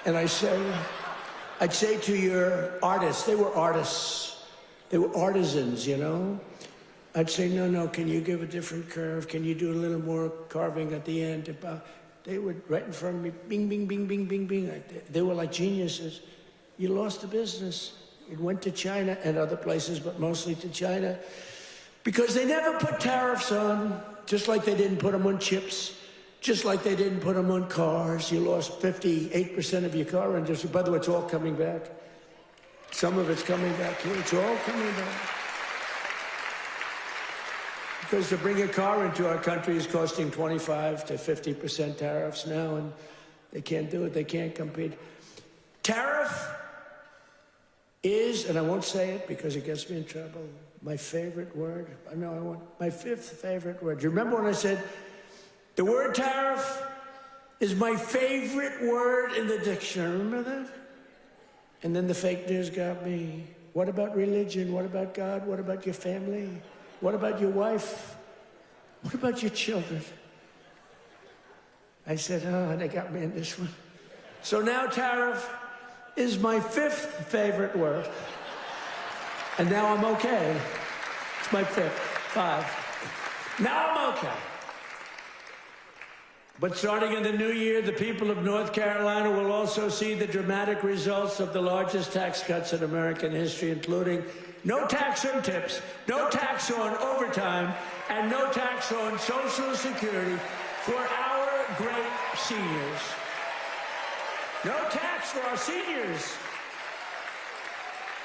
And I'd say to your artists, they were artists. They were artisans, you know? I'd say, no, can you give a different curve? Can you do a little more carving at the end? They would, right in front of me, bing, bing, bing, bing, bing, bing. They were like geniuses. You lost the business. It went to China and other places, but mostly to China. Because they never put tariffs on, just like they didn't put them on chips, just like they didn't put them on cars. You lost 58% of your car industry. By the way, it's all coming back. Some of it's coming back here. It's all coming back. Because to bring a car into our country is costing 25 to 50% tariffs now, and they can't do it. They can't compete. Tariff is, and I won't say it because it gets me in trouble, my favorite word. I know I want my fifth favorite word. Do you remember when I said the word tariff is my favorite word in the dictionary? Remember that? And then the fake news got me. What about religion? What about God? What about your family? What about your wife? What about your children? I said, oh, they got me in this one. So now tariff is my fifth favorite word. And now I'm okay. It's my fifth. 5. Now I'm okay. But starting in the new year, the people of North Carolina will also see the dramatic results of the largest tax cuts in American history, including no tax on tips, no tax on overtime, and no tax on Social Security for our great seniors. No tax for our seniors.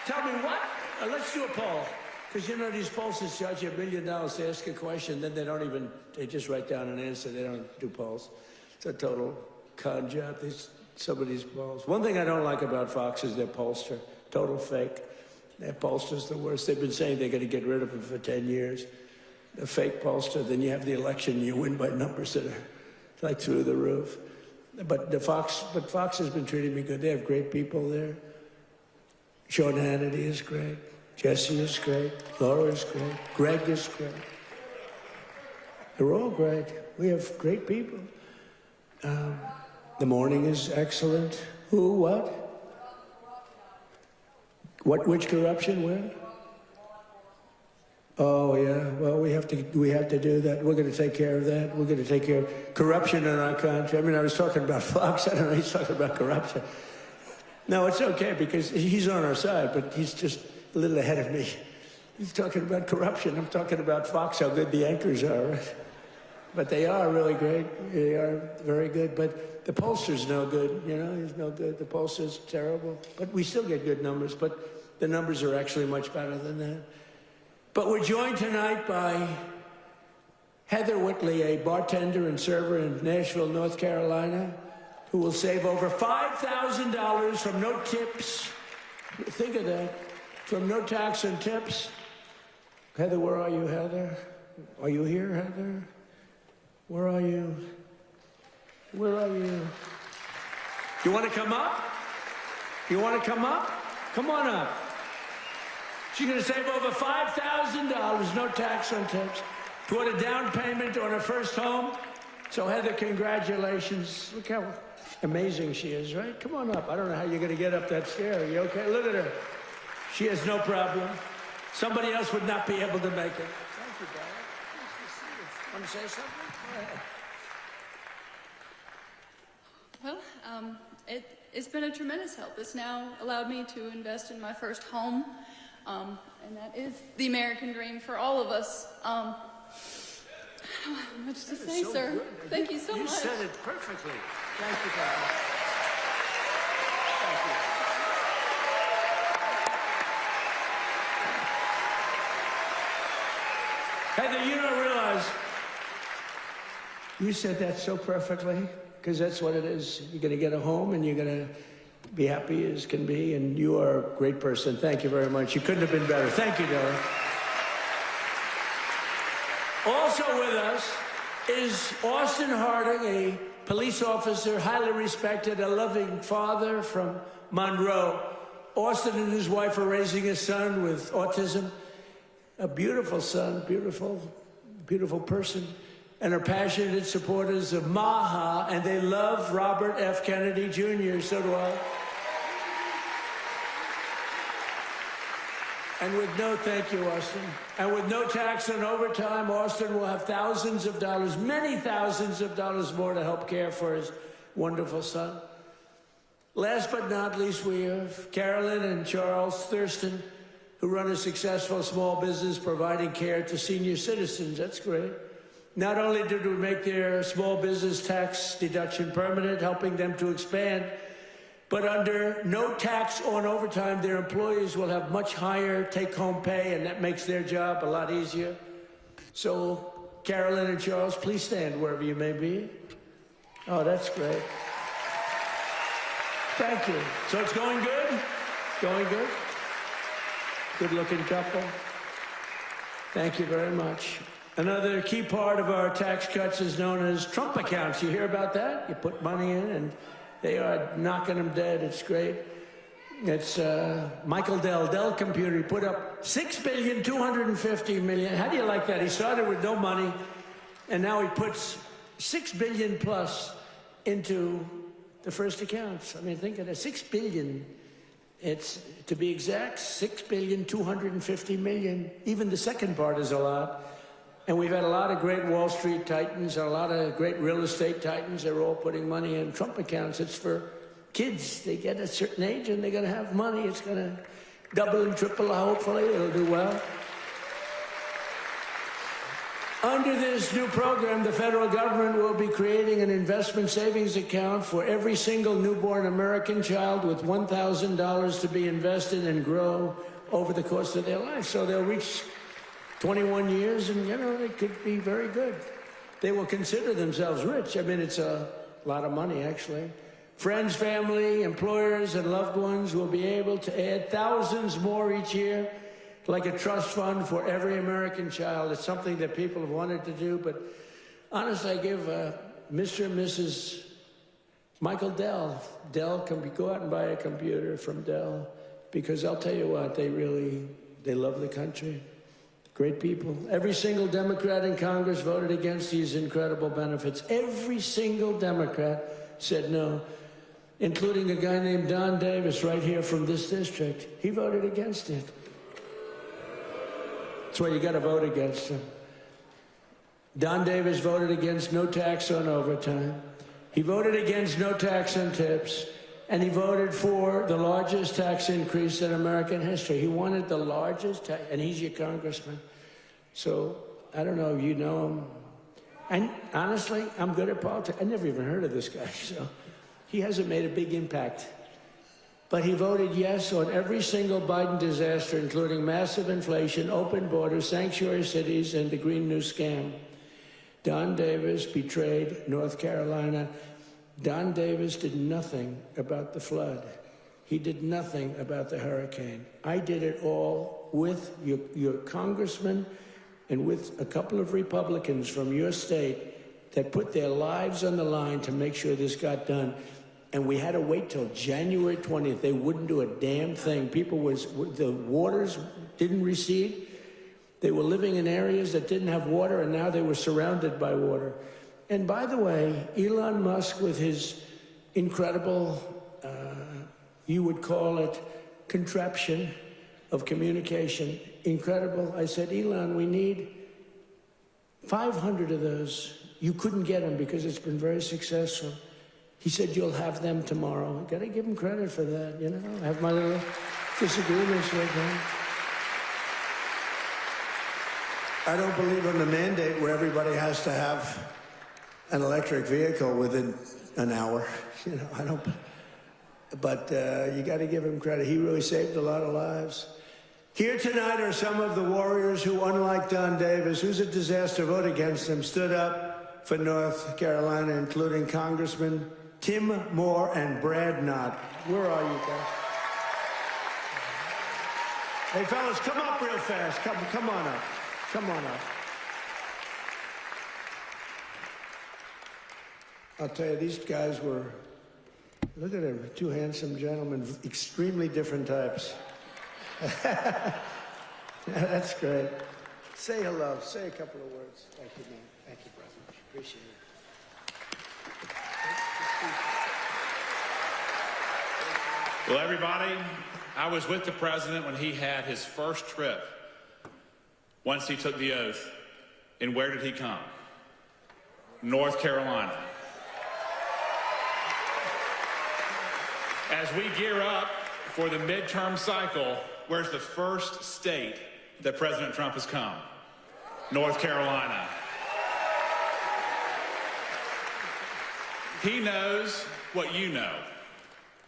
Tell me what? Let's do a poll. Because, you know, these pollsters charge you $1 million to ask a question, then they just write down an answer. They don't do polls. It's a total con job, some of these polls. One thing I don't like about Fox is their pollster. Total fake. Their pollster's the worst. They've been saying they're going to get rid of him for 10 years. The fake pollster, then you have the election, you win by numbers that are like through the roof. But Fox has been treating me good. They have great people there. Sean Hannity is great. Jesse is great. Laura is great. Greg is great. They're all great. We have great people. The morning is excellent. Who, what? Which corruption? Where? Oh yeah. Well, we have to do that. We're going to take care of that. We're going to take care of corruption in our country. I mean, I was talking about Fox. I don't know. He's talking about corruption. No, it's okay because he's on our side, but he's just a little ahead of me. He's talking about corruption. I'm talking about Fox, how good the anchors are. Right? But they are really great. They are very good. But the pollster's no good. You know, he's no good. The pollster's terrible. But we still get good numbers. But the numbers are actually much better than that. But we're joined tonight by Heather Whitley, a bartender and server in Nashville, North Carolina, who will save over $5,000 from no tips. Think of that. From no tax and tips. Heather, where are you, Heather? Are you here, Heather? Where are you? Where are you? You want to come up? You want to come up? Come on up. She's going to save over $5,000, no tax on tips, toward a down payment on her first home. So, Heather, congratulations. Look how amazing she is, right? Come on up. I don't know how you're going to get up that stair. Are you okay? Look at her. She has no problem. Somebody else would not be able to make it. Thank you, Dad. Nice to see you. Want to say something? Go ahead. Well, it's been a tremendous help. It's now allowed me to invest in my first home, and that is the American dream for all of us. I don't have much to say, sir. Good. Thank you so much. You said it perfectly. Thank you, Dad. Thank you. Heather, you don't realize you said that so perfectly, because that's what it is. You're going to get a home, and you're going to be happy as can be, and you are a great person. Thank you very much. You couldn't have been better. Thank you, Dylan. Also with us is Austin Harding, a police officer, highly respected, a loving father from Monroe. Austin and his wife are raising a son with autism. A beautiful son, beautiful, beautiful person, and are passionate supporters of MAHA, and they love Robert F. Kennedy Jr., so do I. And with no, thank you, Austin, and with no tax on overtime, Austin will have thousands of dollars, many thousands of dollars more to help care for his wonderful son. Last but not least, we have Carolyn and Charles Thurston, who run a successful small business providing care to senior citizens. That's great. Not only did we make their small business tax deduction permanent, helping them to expand, but under no tax on overtime, their employees will have much higher take-home pay, and that makes their job a lot easier. So, Carolyn and Charles, please stand wherever you may be. Oh, that's great. Thank you. So it's going good? Going good? Good-looking couple. Thank you very much. Another key part of our tax cuts is known as Trump accounts. You hear about that? You put money in, and they are knocking them dead. It's great. It's Michael Dell Computer. He put up $6.25 billion. How do you like that? He started with no money, and now he puts $6 billion plus into the first accounts. I mean, think of that. $6 billion. It's, to be exact, $6.25 billion. Even the second part is a lot. And we've had a lot of great Wall Street titans, a lot of great real estate titans. They're all putting money in Trump accounts. It's for kids. They get a certain age and they're going to have money. It's going to double and triple, hopefully. It'll do well. Under this new program, the federal government will be creating an investment savings account for every single newborn American child with $1,000 to be invested and grow over the course of their life. So they'll reach 21 years, and, you know, they could be very good. They will consider themselves rich. I mean, it's a lot of money, actually. Friends, family, employers, and loved ones will be able to add thousands more each year, like a trust fund for every American child. It's something that people have wanted to do, but honestly, I give Mr. and Mrs. Michael Dell, go out and buy a computer from Dell, because I'll tell you what, they love the country. Great people. Every single Democrat in Congress voted against these incredible benefits. Every single Democrat said no. including a guy named Don Davis right here from this district. He voted against it. That's why you got to vote against him. Don Davis voted against no tax on overtime. He voted against no tax on tips. And he voted for the largest tax increase in American history. He wanted the largest tax, and he's your congressman. So I don't know if you know him. And honestly, I'm good at politics. I never even heard of this guy, so he hasn't made a big impact. But he voted yes on every single Biden disaster, including massive inflation, open borders, sanctuary cities, and the Green New Scam. Don Davis betrayed North Carolina. Don Davis did nothing about the flood. He did nothing about the hurricane. I did it all with your congressman and with a couple of Republicans from your state that put their lives on the line to make sure this got done. And we had to wait till January 20th. They wouldn't do a damn thing. The waters didn't recede. They were living in areas that didn't have water, and now they were surrounded by water. And by the way, Elon Musk, with his incredible, you would call it contraption of communication, incredible. I said, Elon, we need 500 of those. You couldn't get them because it's been very successful. He said, you'll have them tomorrow. Got to give him credit for that, you know. I have my little disagreements with him. I don't believe in the mandate where everybody has to have an electric vehicle within an hour. You know, I don't. But you got to give him credit. He really saved a lot of lives. Here tonight are some of the warriors who, unlike Don Davis, who's a disaster, vote against him, stood up for North Carolina, including Congressman Tim Moore and Brad Knott. Where are you guys? Hey, fellas, come up real fast. Come on up. Come on up. I'll tell you, these guys were, look at them, two handsome gentlemen, extremely different types. That's great. Say hello. Say a couple of words. Thank you, man. Thank you, President. Appreciate it. Well, everybody, I was with the president when he had his first trip once he took the oath. And where did he come? North Carolina. As we gear up for the midterm cycle, where's the first state that President Trump has come? North Carolina. He knows what you know.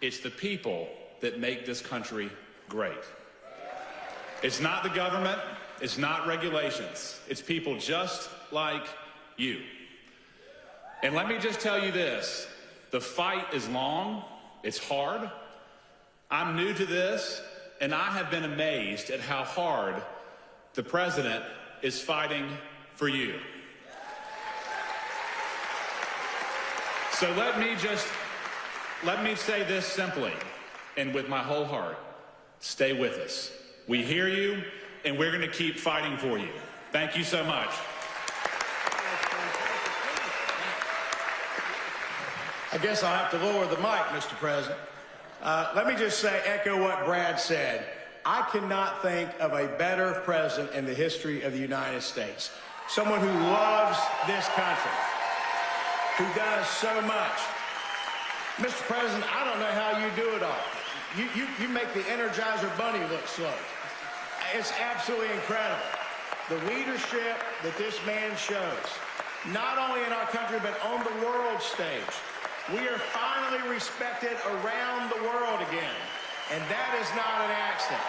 It's the people that make this country great. It's not the government. It's not regulations. It's people just like you. And let me just tell you this. The fight is long. It's hard. I'm new to this, and I have been amazed at how hard the president is fighting for you. So let me say this simply and with my whole heart. Stay with us. We hear you, and we're going to keep fighting for you. Thank you so much. I guess I'll have to lower the mic, Mr. President. Let me just say, echo what Brad said. I cannot think of a better president in the history of the United States. Someone who loves this country, who does so much. Mr. President, I don't know how you do it all. You make the Energizer Bunny look slow. It's absolutely incredible. The leadership that this man shows, not only in our country, but on the world stage. We are finally respected around the world again, and that is not an accident.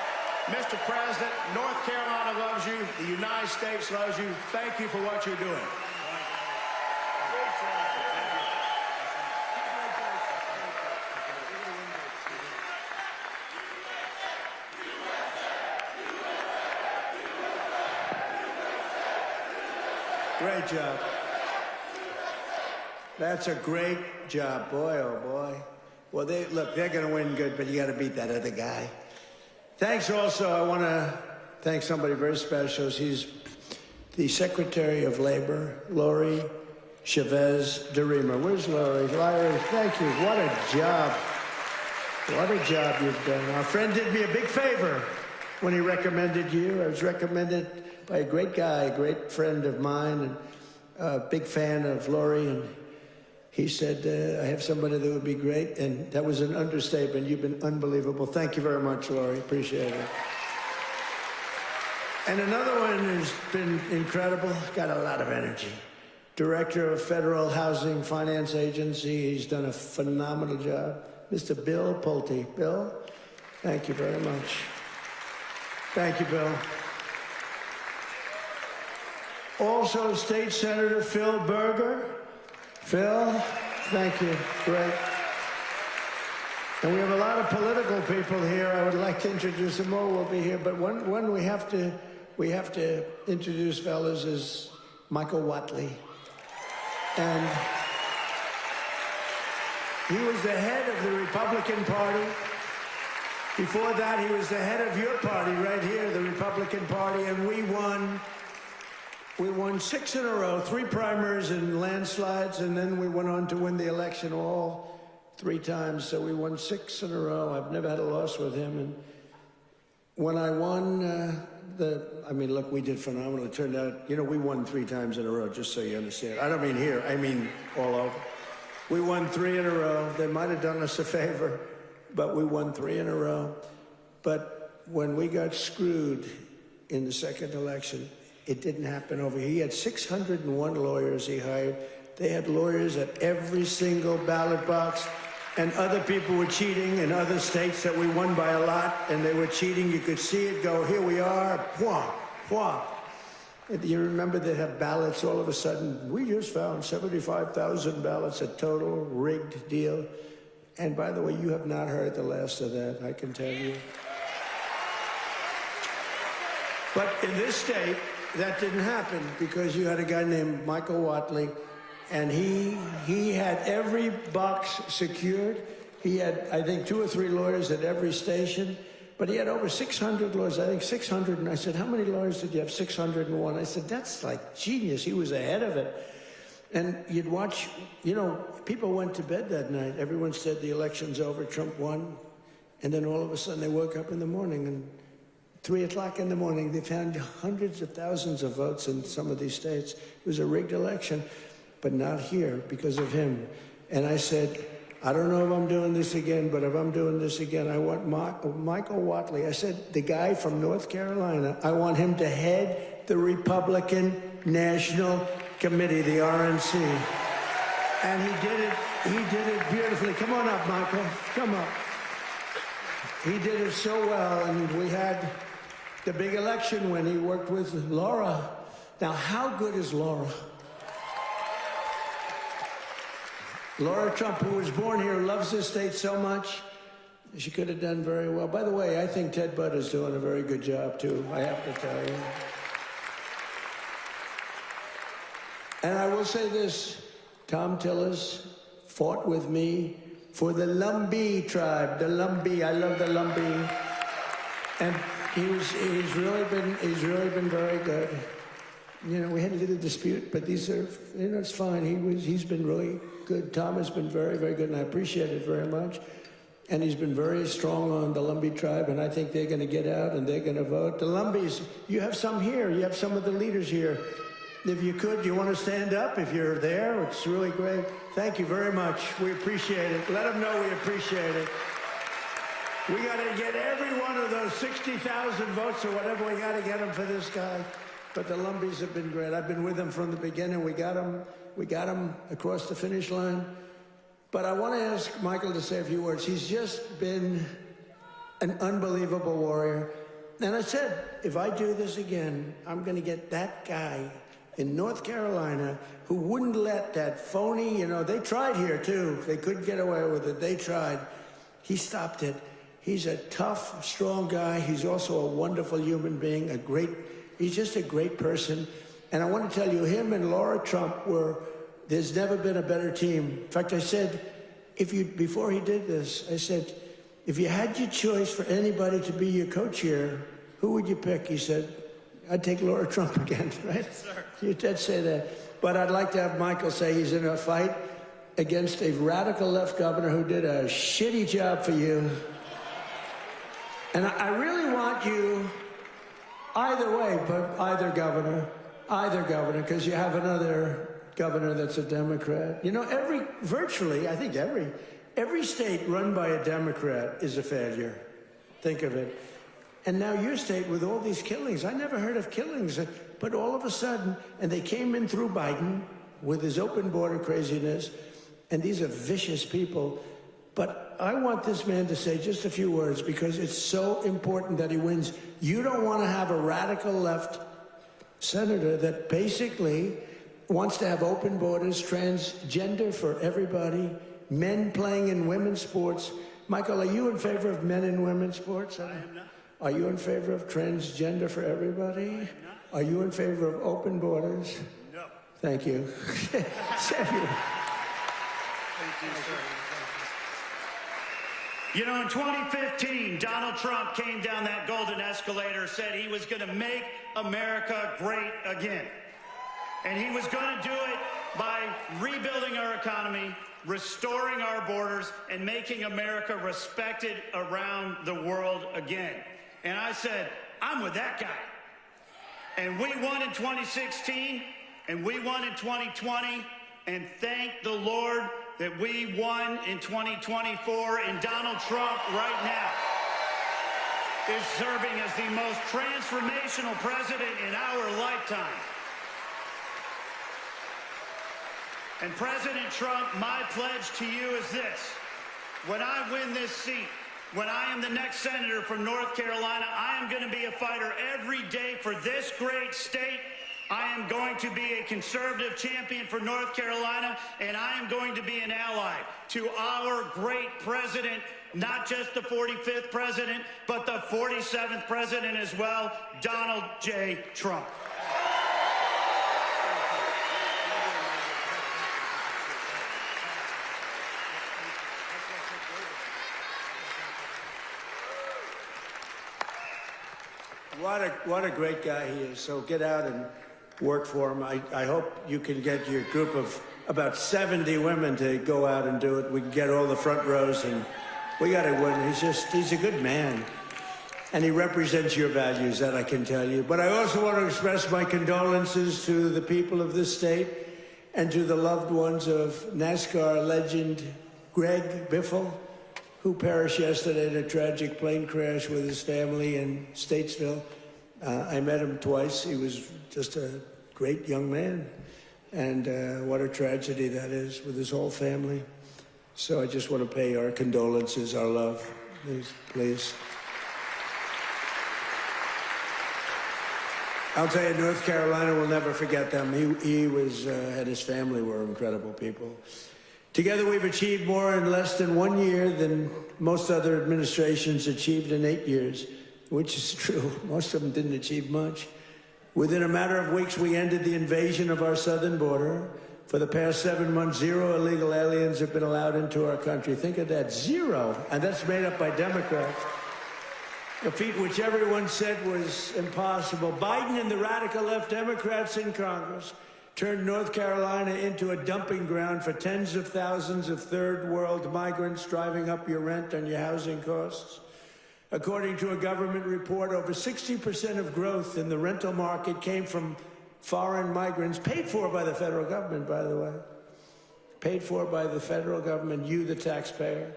Mr. President, North Carolina loves you. The United States loves you. Thank you for what you're doing. Great job. That's a great job. Boy, oh boy. Well, they're going to win good, but you got to beat that other guy. Thanks also. I want to thank somebody very special. She's the Secretary of Labor, Lori Chavez DeRima. Where's Laurie? Laurie, thank you. What a job. What a job you've done. Our friend did me a big favor when he recommended you. I was recommended by a great guy, a great friend of mine, and a big fan of Laurie, and he said, I have somebody that would be great, and that was an understatement. You've been unbelievable. Thank you very much, Laurie. Appreciate it. And another one has been incredible, got a lot of energy. Director of Federal Housing Finance Agency. He's done a phenomenal job. Mr. Bill Pulte. Bill, thank you very much. Thank you, Bill. Also, State Senator Phil Berger. Phil, thank you. Great. And we have a lot of political people here. I would like to introduce them more. Will be here, but one we have to introduce, fellas, is Michael Whatley. And he was the head of the Republican Party. Before that, he was the head of your party right here, the Republican Party, and we won 6 in a row, 3 primaries and landslides, and then we went on to win the election all 3 times. So we won 6 in a row. I've never had a loss with him. And when I won look, we did phenomenal. It turned out, we won 3 times in a row, just so you understand. I don't mean here, I mean all over. We won 3 in a row. They might have done us a favor, but we won 3 in a row. But when we got screwed in the second election, it didn't happen over here. He had 601 lawyers he hired. They had lawyers at every single ballot box, and other people were cheating in other states that we won by a lot, and they were cheating. You could see it go, here we are, wah, wah. And you remember they have ballots all of a sudden. We just found 75,000 ballots, a total rigged deal. And by the way, you have not heard the last of that, I can tell you. But in this state, that didn't happen because you had a guy named Michael Whatley, and he had every box secured. He had, I think, 2 or 3 lawyers at every station, but he had over 600 lawyers, I think 600. And I said, how many lawyers did you have? 601. I said, that's like genius. He was ahead of it. And you'd watch, people went to bed that night. Everyone said the election's over, Trump won. And then all of a sudden they woke up in the morning, and 3 o'clock in the morning, they found hundreds of thousands of votes in some of these states. It was a rigged election, but not here because of him. And I said, I don't know if I'm doing this again, but if I'm doing this again, I want Michael Whatley. I said, the guy from North Carolina, I want him to head the Republican National Committee, the RNC. And he did it beautifully. Come on up, Michael, come up. He did it so well, and we had the big election when he worked with Laura. Now, how good is Laura? Laura Trump, who was born here, loves this state so much. She could have done very well. By the way, I think Ted Budd is doing a very good job, too, I have to tell you. And I will say this, Tom Tillis fought with me for the Lumbee tribe, the Lumbee. I love the Lumbee. And he's really been very good. We had a little dispute, but these are, it's fine. He's been really good. Tom has been very, very good, and I appreciate it very much. And he's been very strong on the Lumbee tribe, and I think they're going to get out and they're going to vote. The Lumbees, you have some here. You have some of the leaders here. If you could, you want to stand up if you're there? It's really great. Thank you very much. We appreciate it. Let them know we appreciate it. We got to get every one of those 60,000 votes or whatever. We got to get them for this guy. But the Lumbees have been great. I've been with them from the beginning. We got them across the finish line. But I want to ask Michael to say a few words. He's just been an unbelievable warrior. And I said, if I do this again, I'm going to get that guy in North Carolina who wouldn't let that phony, they tried here too. They couldn't get away with it. They tried. He stopped it. He's a tough, strong guy. He's also a wonderful human being, he's just a great person. And I want to tell you, him and Laura Trump there's never been a better team. In fact, I said, before he did this, I said, if you had your choice for anybody to be your co-chair, who would you pick? He said, I'd take Laura Trump again, right? Yes, sir. You did say that. But I'd like to have Michael say he's in a fight against a radical left governor who did a shitty job for you. And I really want you, either way, but either governor, because you have another governor that's a Democrat. You know, virtually, I think every state run by a Democrat is a failure. Think of it. And now your state with all these killings, I never heard of killings, but all of a sudden, and they came in through Biden with his open border craziness, and these are vicious people. But I want this man to say just a few words because it's so important that he wins. You don't want to have a radical left senator that basically wants to have open borders, transgender for everybody, men playing in women's sports. Michael, are you in favor of men in women's sports? I am not. Are you in favor of transgender for everybody? I am not. Are you in favor of open borders? No. Thank you. Samuel. Thank you, sir. You know, in 2015, Donald Trump came down that golden escalator, said he was going to make America great again. And he was going to do it by rebuilding our economy, restoring our borders, and making America respected around the world again. And I said, I'm with that guy. And we won in 2016, and we won in 2020, and thank the Lord that we won in 2024, and Donald Trump right now is serving as the most transformational president in our lifetime. And President Trump, my pledge to you is this. When I win this seat, when I am the next senator from North Carolina, I am going to be a fighter every day for this great state. I am going to be a conservative champion for North Carolina, and I am going to be an ally to our great president, not just the 45th president, but the 47th president as well, Donald J. Trump. What a great guy he is. So get out and work for him. I hope you can get your group of about 70 women to go out and do it. We can get all the front rows, and we got to win. He's a good man. And he represents your values, that I can tell you. But I also want to express my condolences to the people of this state and to the loved ones of NASCAR legend Greg Biffle, who perished yesterday in a tragic plane crash with his family in Statesville. I met him twice. He was just a great young man. And what a tragedy that is with his whole family. So I just want to pay our condolences, our love. Please. I'll tell you, North Carolina will never forget them. He and his family were incredible people. Together, we've achieved more in less than 1 year than most other administrations achieved in 8 years, which is true. Most of them didn't achieve much. Within a matter of weeks, we ended the invasion of our southern border. For the past 7 months, 0 illegal aliens have been allowed into our country. Think of that, 0. And that's made up by Democrats. A feat which everyone said was impossible. Biden and the radical left Democrats in Congress turned North Carolina into a dumping ground for tens of thousands of third world migrants, driving up your rent and your housing costs. According to a government report, over 60% of growth in the rental market came from foreign migrants, paid for by the federal government, by the way. Paid for by the federal government, you, the taxpayer.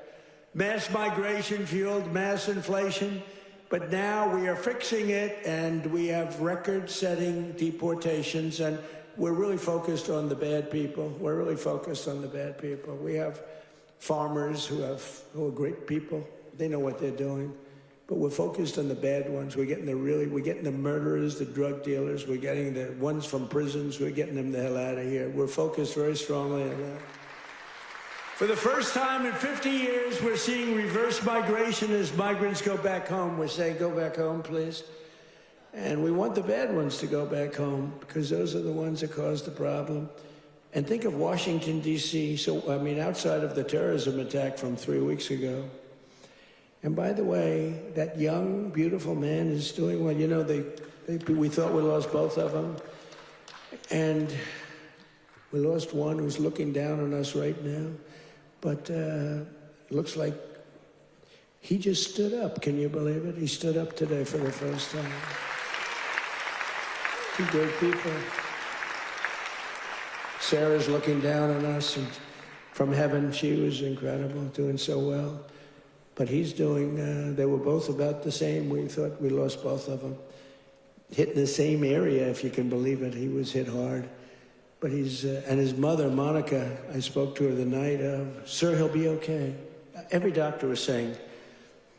Mass migration fueled mass inflation, but now we are fixing it, and we have record-setting deportations, and we're really focused on the bad people. We're really focused on the bad people. We have farmers who are great people. They know what they're doing. But we're focused on the bad ones. We're getting the murderers, the drug dealers. We're getting the ones from prisons. We're getting them the hell out of here. We're focused very strongly on that. For the first time in 50 years, we're seeing reverse migration as migrants go back home. We're saying, go back home, please. And we want the bad ones to go back home because those are the ones that caused the problem. And think of Washington, D.C. Outside of the terrorism attack from 3 weeks ago. And by the way, that young, beautiful man is doing well. You know, the We thought we lost both of them. And we lost one who's looking down on us right now. But it looks like he just stood up. Can you believe it? He stood up today for the first time. Two great people. Sarah's looking down on us, and from heaven, she was incredible, doing so well. But he's doing, they were both about the same. We thought we lost both of them. Hit in the same area, if you can believe it. He was hit hard. But he's, and his mother, Monica, I spoke to her the night of, sir, he'll be okay. Every doctor was saying,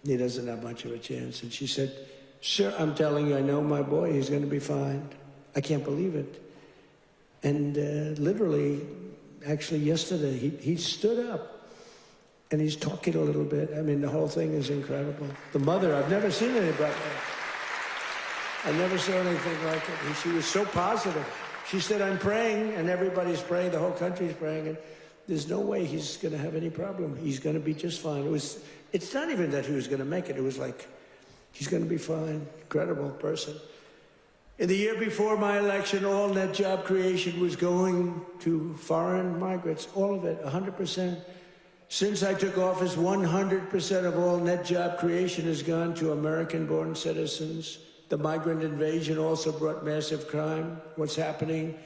he doesn't have much of a chance. And she said, sir, I'm telling you, I know my boy, he's going to be fine. I can't believe it. And literally, actually yesterday, he stood up. And he's talking a little bit. I mean, the whole thing is incredible. The mother, I've never seen anybody like that. I never saw anything like it. And she was so positive. She said, I'm praying, and everybody's praying, the whole country's praying, and there's no way he's going to have any problem. He's going to be just fine. It's not even that he was going to make it. It was like, he's going to be fine. Incredible person. In the year before my election, all net job creation was going to foreign migrants, all of it, 100%. Since I took office, 100% of all net job creation has gone to American-born citizens. The migrant invasion also brought massive crime. What's happening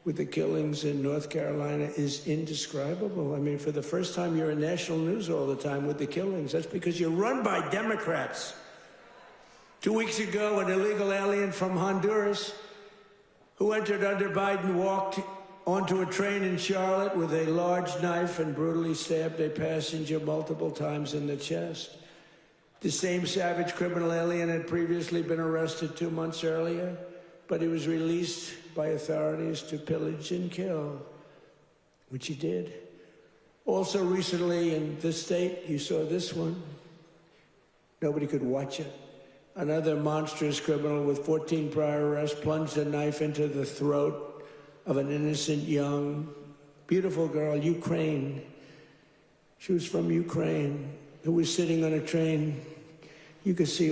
with the killings in North Carolina is indescribable. I mean, for the first time, you're in national news all the time with the killings. That's because you're run by Democrats. 2 weeks ago, an illegal alien from Honduras who entered under Biden walked onto a train in Charlotte with a large knife and brutally stabbed a passenger multiple times in the chest. The same savage criminal alien had previously been arrested 2 months earlier, but he was released by authorities to pillage and kill, which he did. Also recently in this state, you saw this one. Nobody could watch it. Another monstrous criminal with 14 prior arrests plunged a knife into the throat of an innocent young, beautiful girl, Ukraine. She was from Ukraine, who was sitting on a train. You could see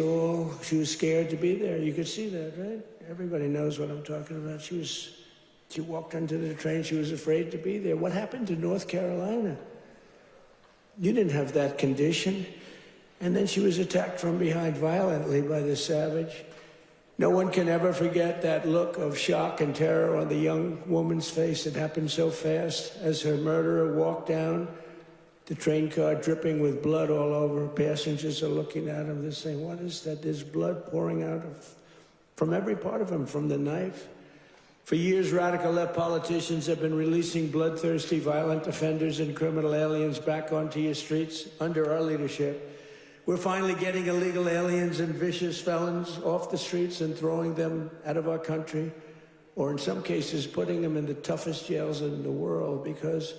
she was scared to be there. You could see that, right? Everybody knows what I'm talking about. She walked onto the train. She was afraid to be there. What happened to North Carolina? You didn't have that condition. And then she was attacked from behind violently by the savage. No one can ever forget that look of shock and terror on the young woman's face. It happened so fast as her murderer walked down the train car, dripping with blood all over. Passengers are looking at him. They're saying, what is that? There's blood pouring out from every part of him, from the knife. For years, radical left politicians have been releasing bloodthirsty, violent offenders and criminal aliens back onto your streets under our leadership. We're finally getting illegal aliens and vicious felons off the streets and throwing them out of our country, or in some cases, putting them in the toughest jails in the world because,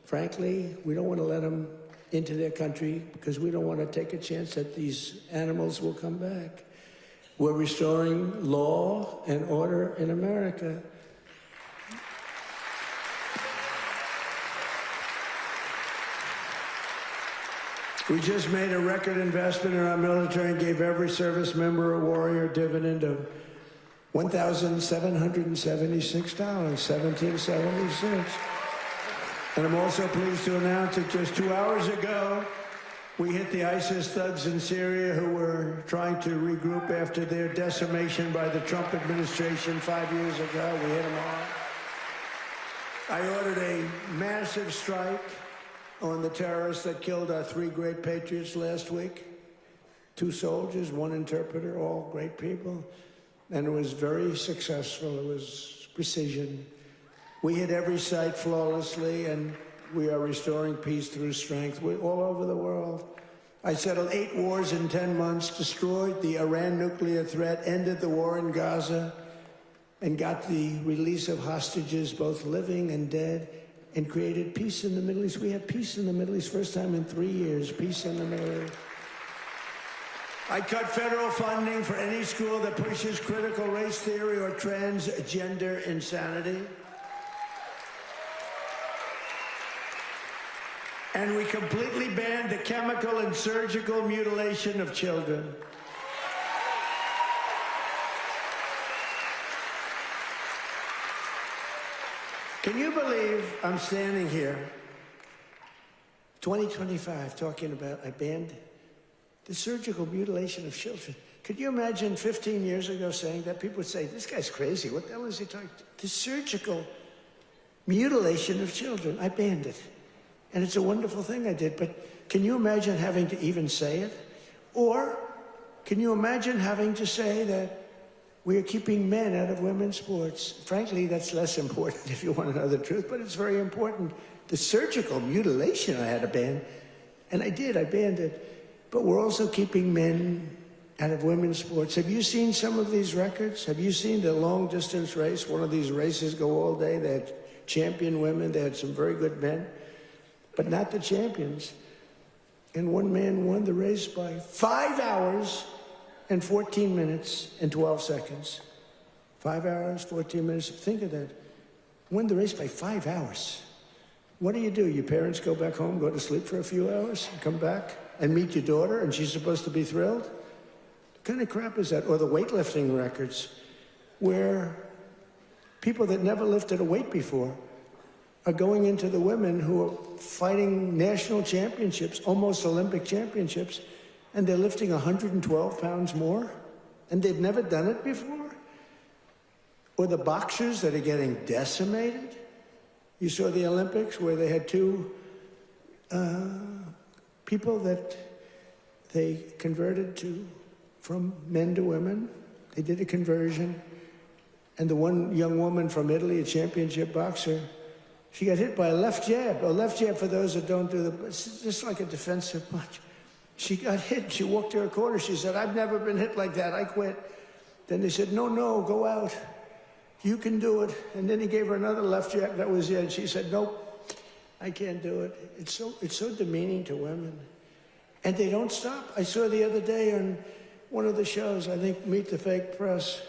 frankly, we don't want to let them into their country because we don't want to take a chance that these animals will come back. We're restoring law and order in America. We just made a record investment in our military and gave every service member a warrior dividend of $1,776, 1776. And I'm also pleased to announce that just 2 hours ago, we hit the ISIS thugs in Syria who were trying to regroup after their decimation by the Trump administration 5 years ago. We hit them all. I ordered a massive strike on the terrorists that killed our 3 great patriots last week. 2 soldiers, 1 interpreter, all great people. And it was very successful. It was precision. We hit every site flawlessly, and we are restoring peace through strength. We're all over the world. I settled 8 wars in 10 months, destroyed the Iran nuclear threat, ended the war in Gaza, and got the release of hostages, both living and dead, and created peace in the Middle East. We have peace in the Middle East, first time in 3 years, peace in the Middle East. I cut federal funding for any school that pushes critical race theory or transgender insanity. And we completely banned the chemical and surgical mutilation of children. Can you believe I'm standing here, 2025, talking about I banned the surgical mutilation of children? Could you imagine 15 years ago saying that? People would say, this guy's crazy. What the hell is he talking about? The surgical mutilation of children. I banned it. And it's a wonderful thing I did. But can you imagine having to even say it? Or can you imagine having to say that we are keeping men out of women's sports? Frankly, that's less important if you want to know the truth, but it's very important. The surgical mutilation I had to ban, and I did, I banned it. But we're also keeping men out of women's sports. Have you seen some of these records? Have you seen the long distance race? One of these races go all day. They had champion women. They had some very good men, but not the champions. And one man won the race by 5 hours and 14 minutes and 12 seconds. 5 hours, 14 minutes. Think of that. Won the race by 5 hours. What do? Your parents go back home, go to sleep for a few hours, and come back and meet your daughter, and she's supposed to be thrilled? What kind of crap is that? Or the weightlifting records, where people that never lifted a weight before are going into the women who are fighting national championships, almost Olympic championships, and they're lifting 112 pounds more, and they've never done it before? Or the boxers that are getting decimated? You saw the Olympics where they had two people that they converted from men to women. They did a conversion. And the one young woman from Italy, a championship boxer, she got hit by a left jab. A left jab, for those that don't do it's just like a defensive punch. She got hit. She walked to her corner. She said, I've never been hit like that. I quit. Then they said, no, go out. You can do it. And then he gave her another left jab. That was it. And she said, nope, I can't do it. It's so demeaning to women. And they don't stop. I saw the other day on one of the shows, I think Meet the Fake Press.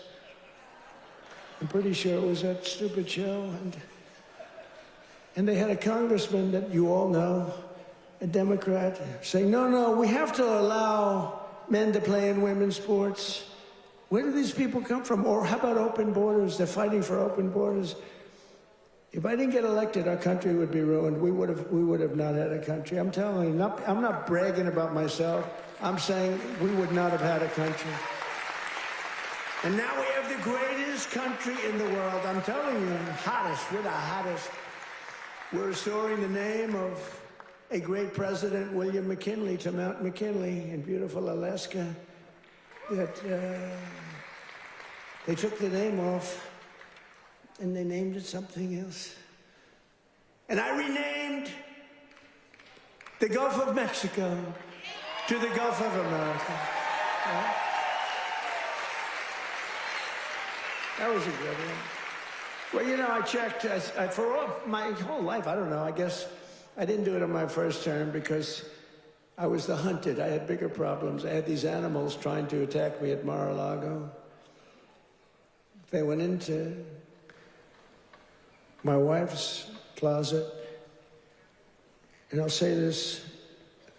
I'm pretty sure it was that stupid show. And they had a congressman that you all know, a Democrat, saying, no, we have to allow men to play in women's sports. Where do these people come from? Or how about open borders? They're fighting for open borders. If I didn't get elected, our country would be ruined. We would have not had a country. I'm telling you, I'm not bragging about myself. I'm saying we would not have had a country. And now we have the greatest country in the world. I'm telling you, hottest. We're the hottest. We're restoring the name of a great president, William McKinley, to Mount McKinley in beautiful Alaska. That they took the name off and they named it something else. And I renamed the Gulf of Mexico to the Gulf of America. Yeah. That was a good one. Well, I checked for my whole life. I don't know. I guess I didn't do it on my first term because I was the hunted. I had bigger problems. I had these animals trying to attack me at Mar-a-Lago. They went into my wife's closet. And I'll say this.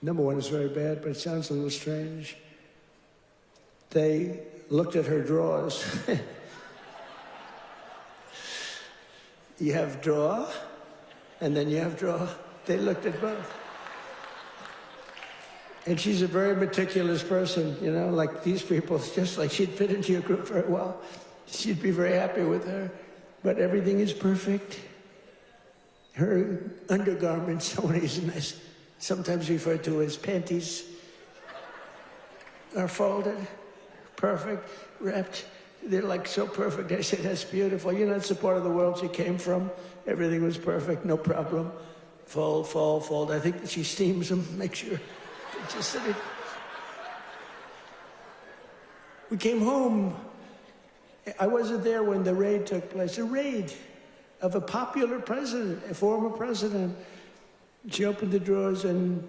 Number one, it's very bad, but it sounds a little strange. They looked at her drawers. You have drawer, and then you have drawer. They looked at both. And she's a very meticulous person, like these people. It's just like she'd fit into your group very well. She'd be very happy with her. But everything is perfect. Her undergarments, sometimes referred to as panties, are folded, perfect, wrapped. They're like so perfect. I said, that's beautiful. It's the part of the world she came from. Everything was perfect, no problem. Fold, fold, fold. I think that she steams them, make sure. Just that we came home. I wasn't there when the raid took place. A raid of a popular president, a former president. She opened the drawers and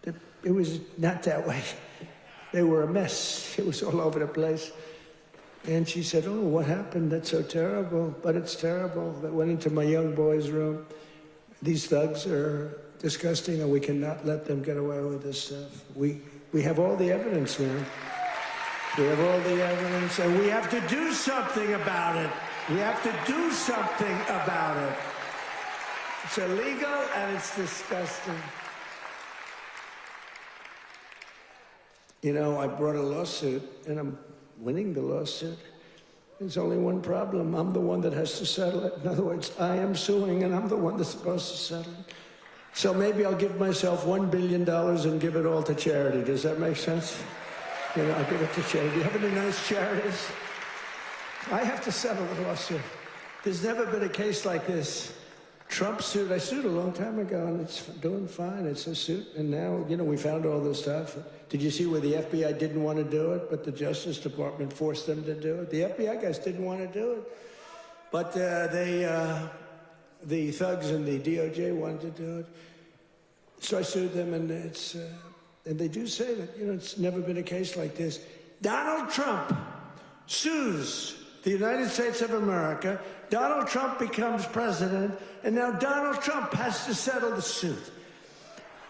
it was not that way. They were a mess. It was all over the place. And she said, oh, what happened? That's so terrible. But it's terrible. That went into my young boy's room. These thugs are disgusting, and we cannot let them get away with this stuff. We have all the evidence now. We have all the evidence, and we have to do something about it. We have to do something about it. It's illegal and it's disgusting. You know, I brought a lawsuit, and I'm winning the lawsuit. There's only one problem. I'm the one that has to settle it. In other words, I am suing, and I'm the one that's supposed to settle it. So maybe I'll give myself $1 billion and give it all to charity. Does that make sense? You know, I'll give it to charity. Do you have any nice charities? I have to settle the lawsuit. There's never been a case like this. Trump sued. I sued a long time ago, and it's doing fine. It's a suit. And now, you know, we found all this stuff. Did you see where the FBI didn't want to do it, but the Justice Department forced them to do it? The FBI guys didn't want to do it. But the thugs and the DOJ wanted to do it. So I sued them, and and they do say that, you know, it's never been a case like this. Donald Trump sues the United States of America. Donald Trump becomes president, and now Donald Trump has to settle the suit.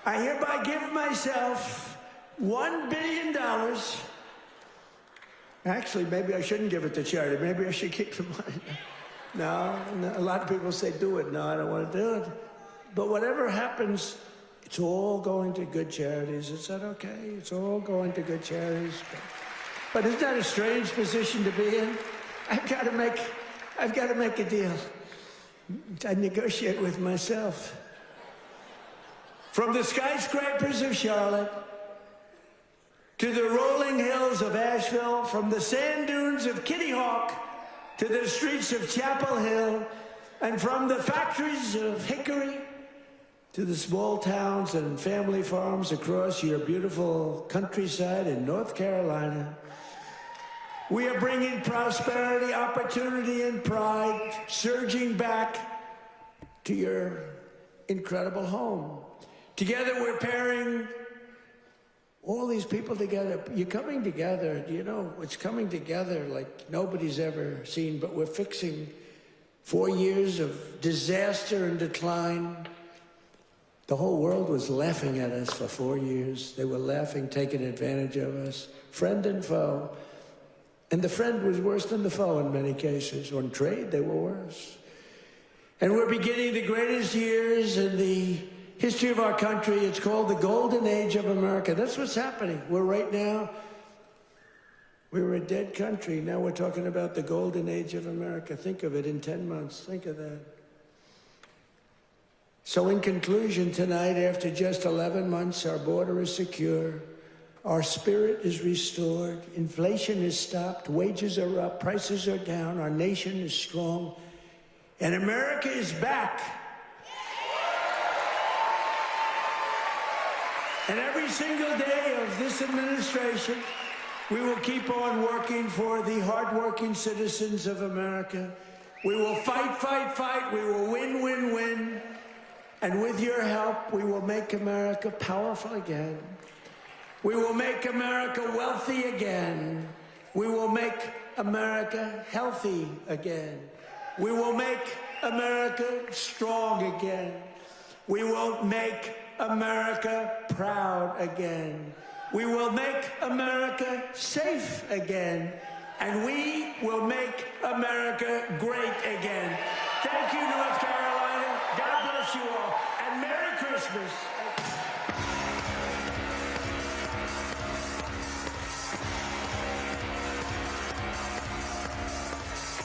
I hereby give myself $1 billion. Actually, maybe I shouldn't give it to charity. Maybe I should keep the money. No, a lot of people say, do it. No, I don't want to do it. But whatever happens, it's all going to good charities. Is that okay? It's all going to good charities. But isn't that a strange position to be in? I've got to make a deal. I negotiate with myself. From the skyscrapers of Charlotte to the rolling hills of Asheville, from the sand dunes of Kitty Hawk to the streets of Chapel Hill, and from the factories of Hickory to the small towns and family farms across your beautiful countryside in North Carolina, we are bringing prosperity, opportunity, and pride surging back to your incredible home. Together, we're pairing all these people together. You're coming together. You know, it's coming together like nobody's ever seen, but we're fixing 4 years of disaster and decline. The whole world was laughing at us for 4 years. They were laughing, taking advantage of us, friend and foe. And the friend was worse than the foe in many cases. On trade, they were worse. And we're beginning the greatest years in the history of our country. It's called the Golden Age of America. That's what's happening. We were a dead country. Now we're talking about the Golden Age of America. Think of it in 10 months. Think of that. So in conclusion, tonight, after just 11 months, our border is secure. Our spirit is restored. Inflation is stopped. Wages are up. Prices are down. Our nation is strong. And America is back. And every single day of this administration, we will keep on working for the hardworking citizens of America. We will fight, fight, fight. We will win, win, win. And with your help, we will make America powerful again. We will make America wealthy again. We will make America healthy again. We will make America strong again. We will make America proud again. We will make America safe again. And we will make America great again. Thank you, North Carolina. God bless you all. And Merry Christmas.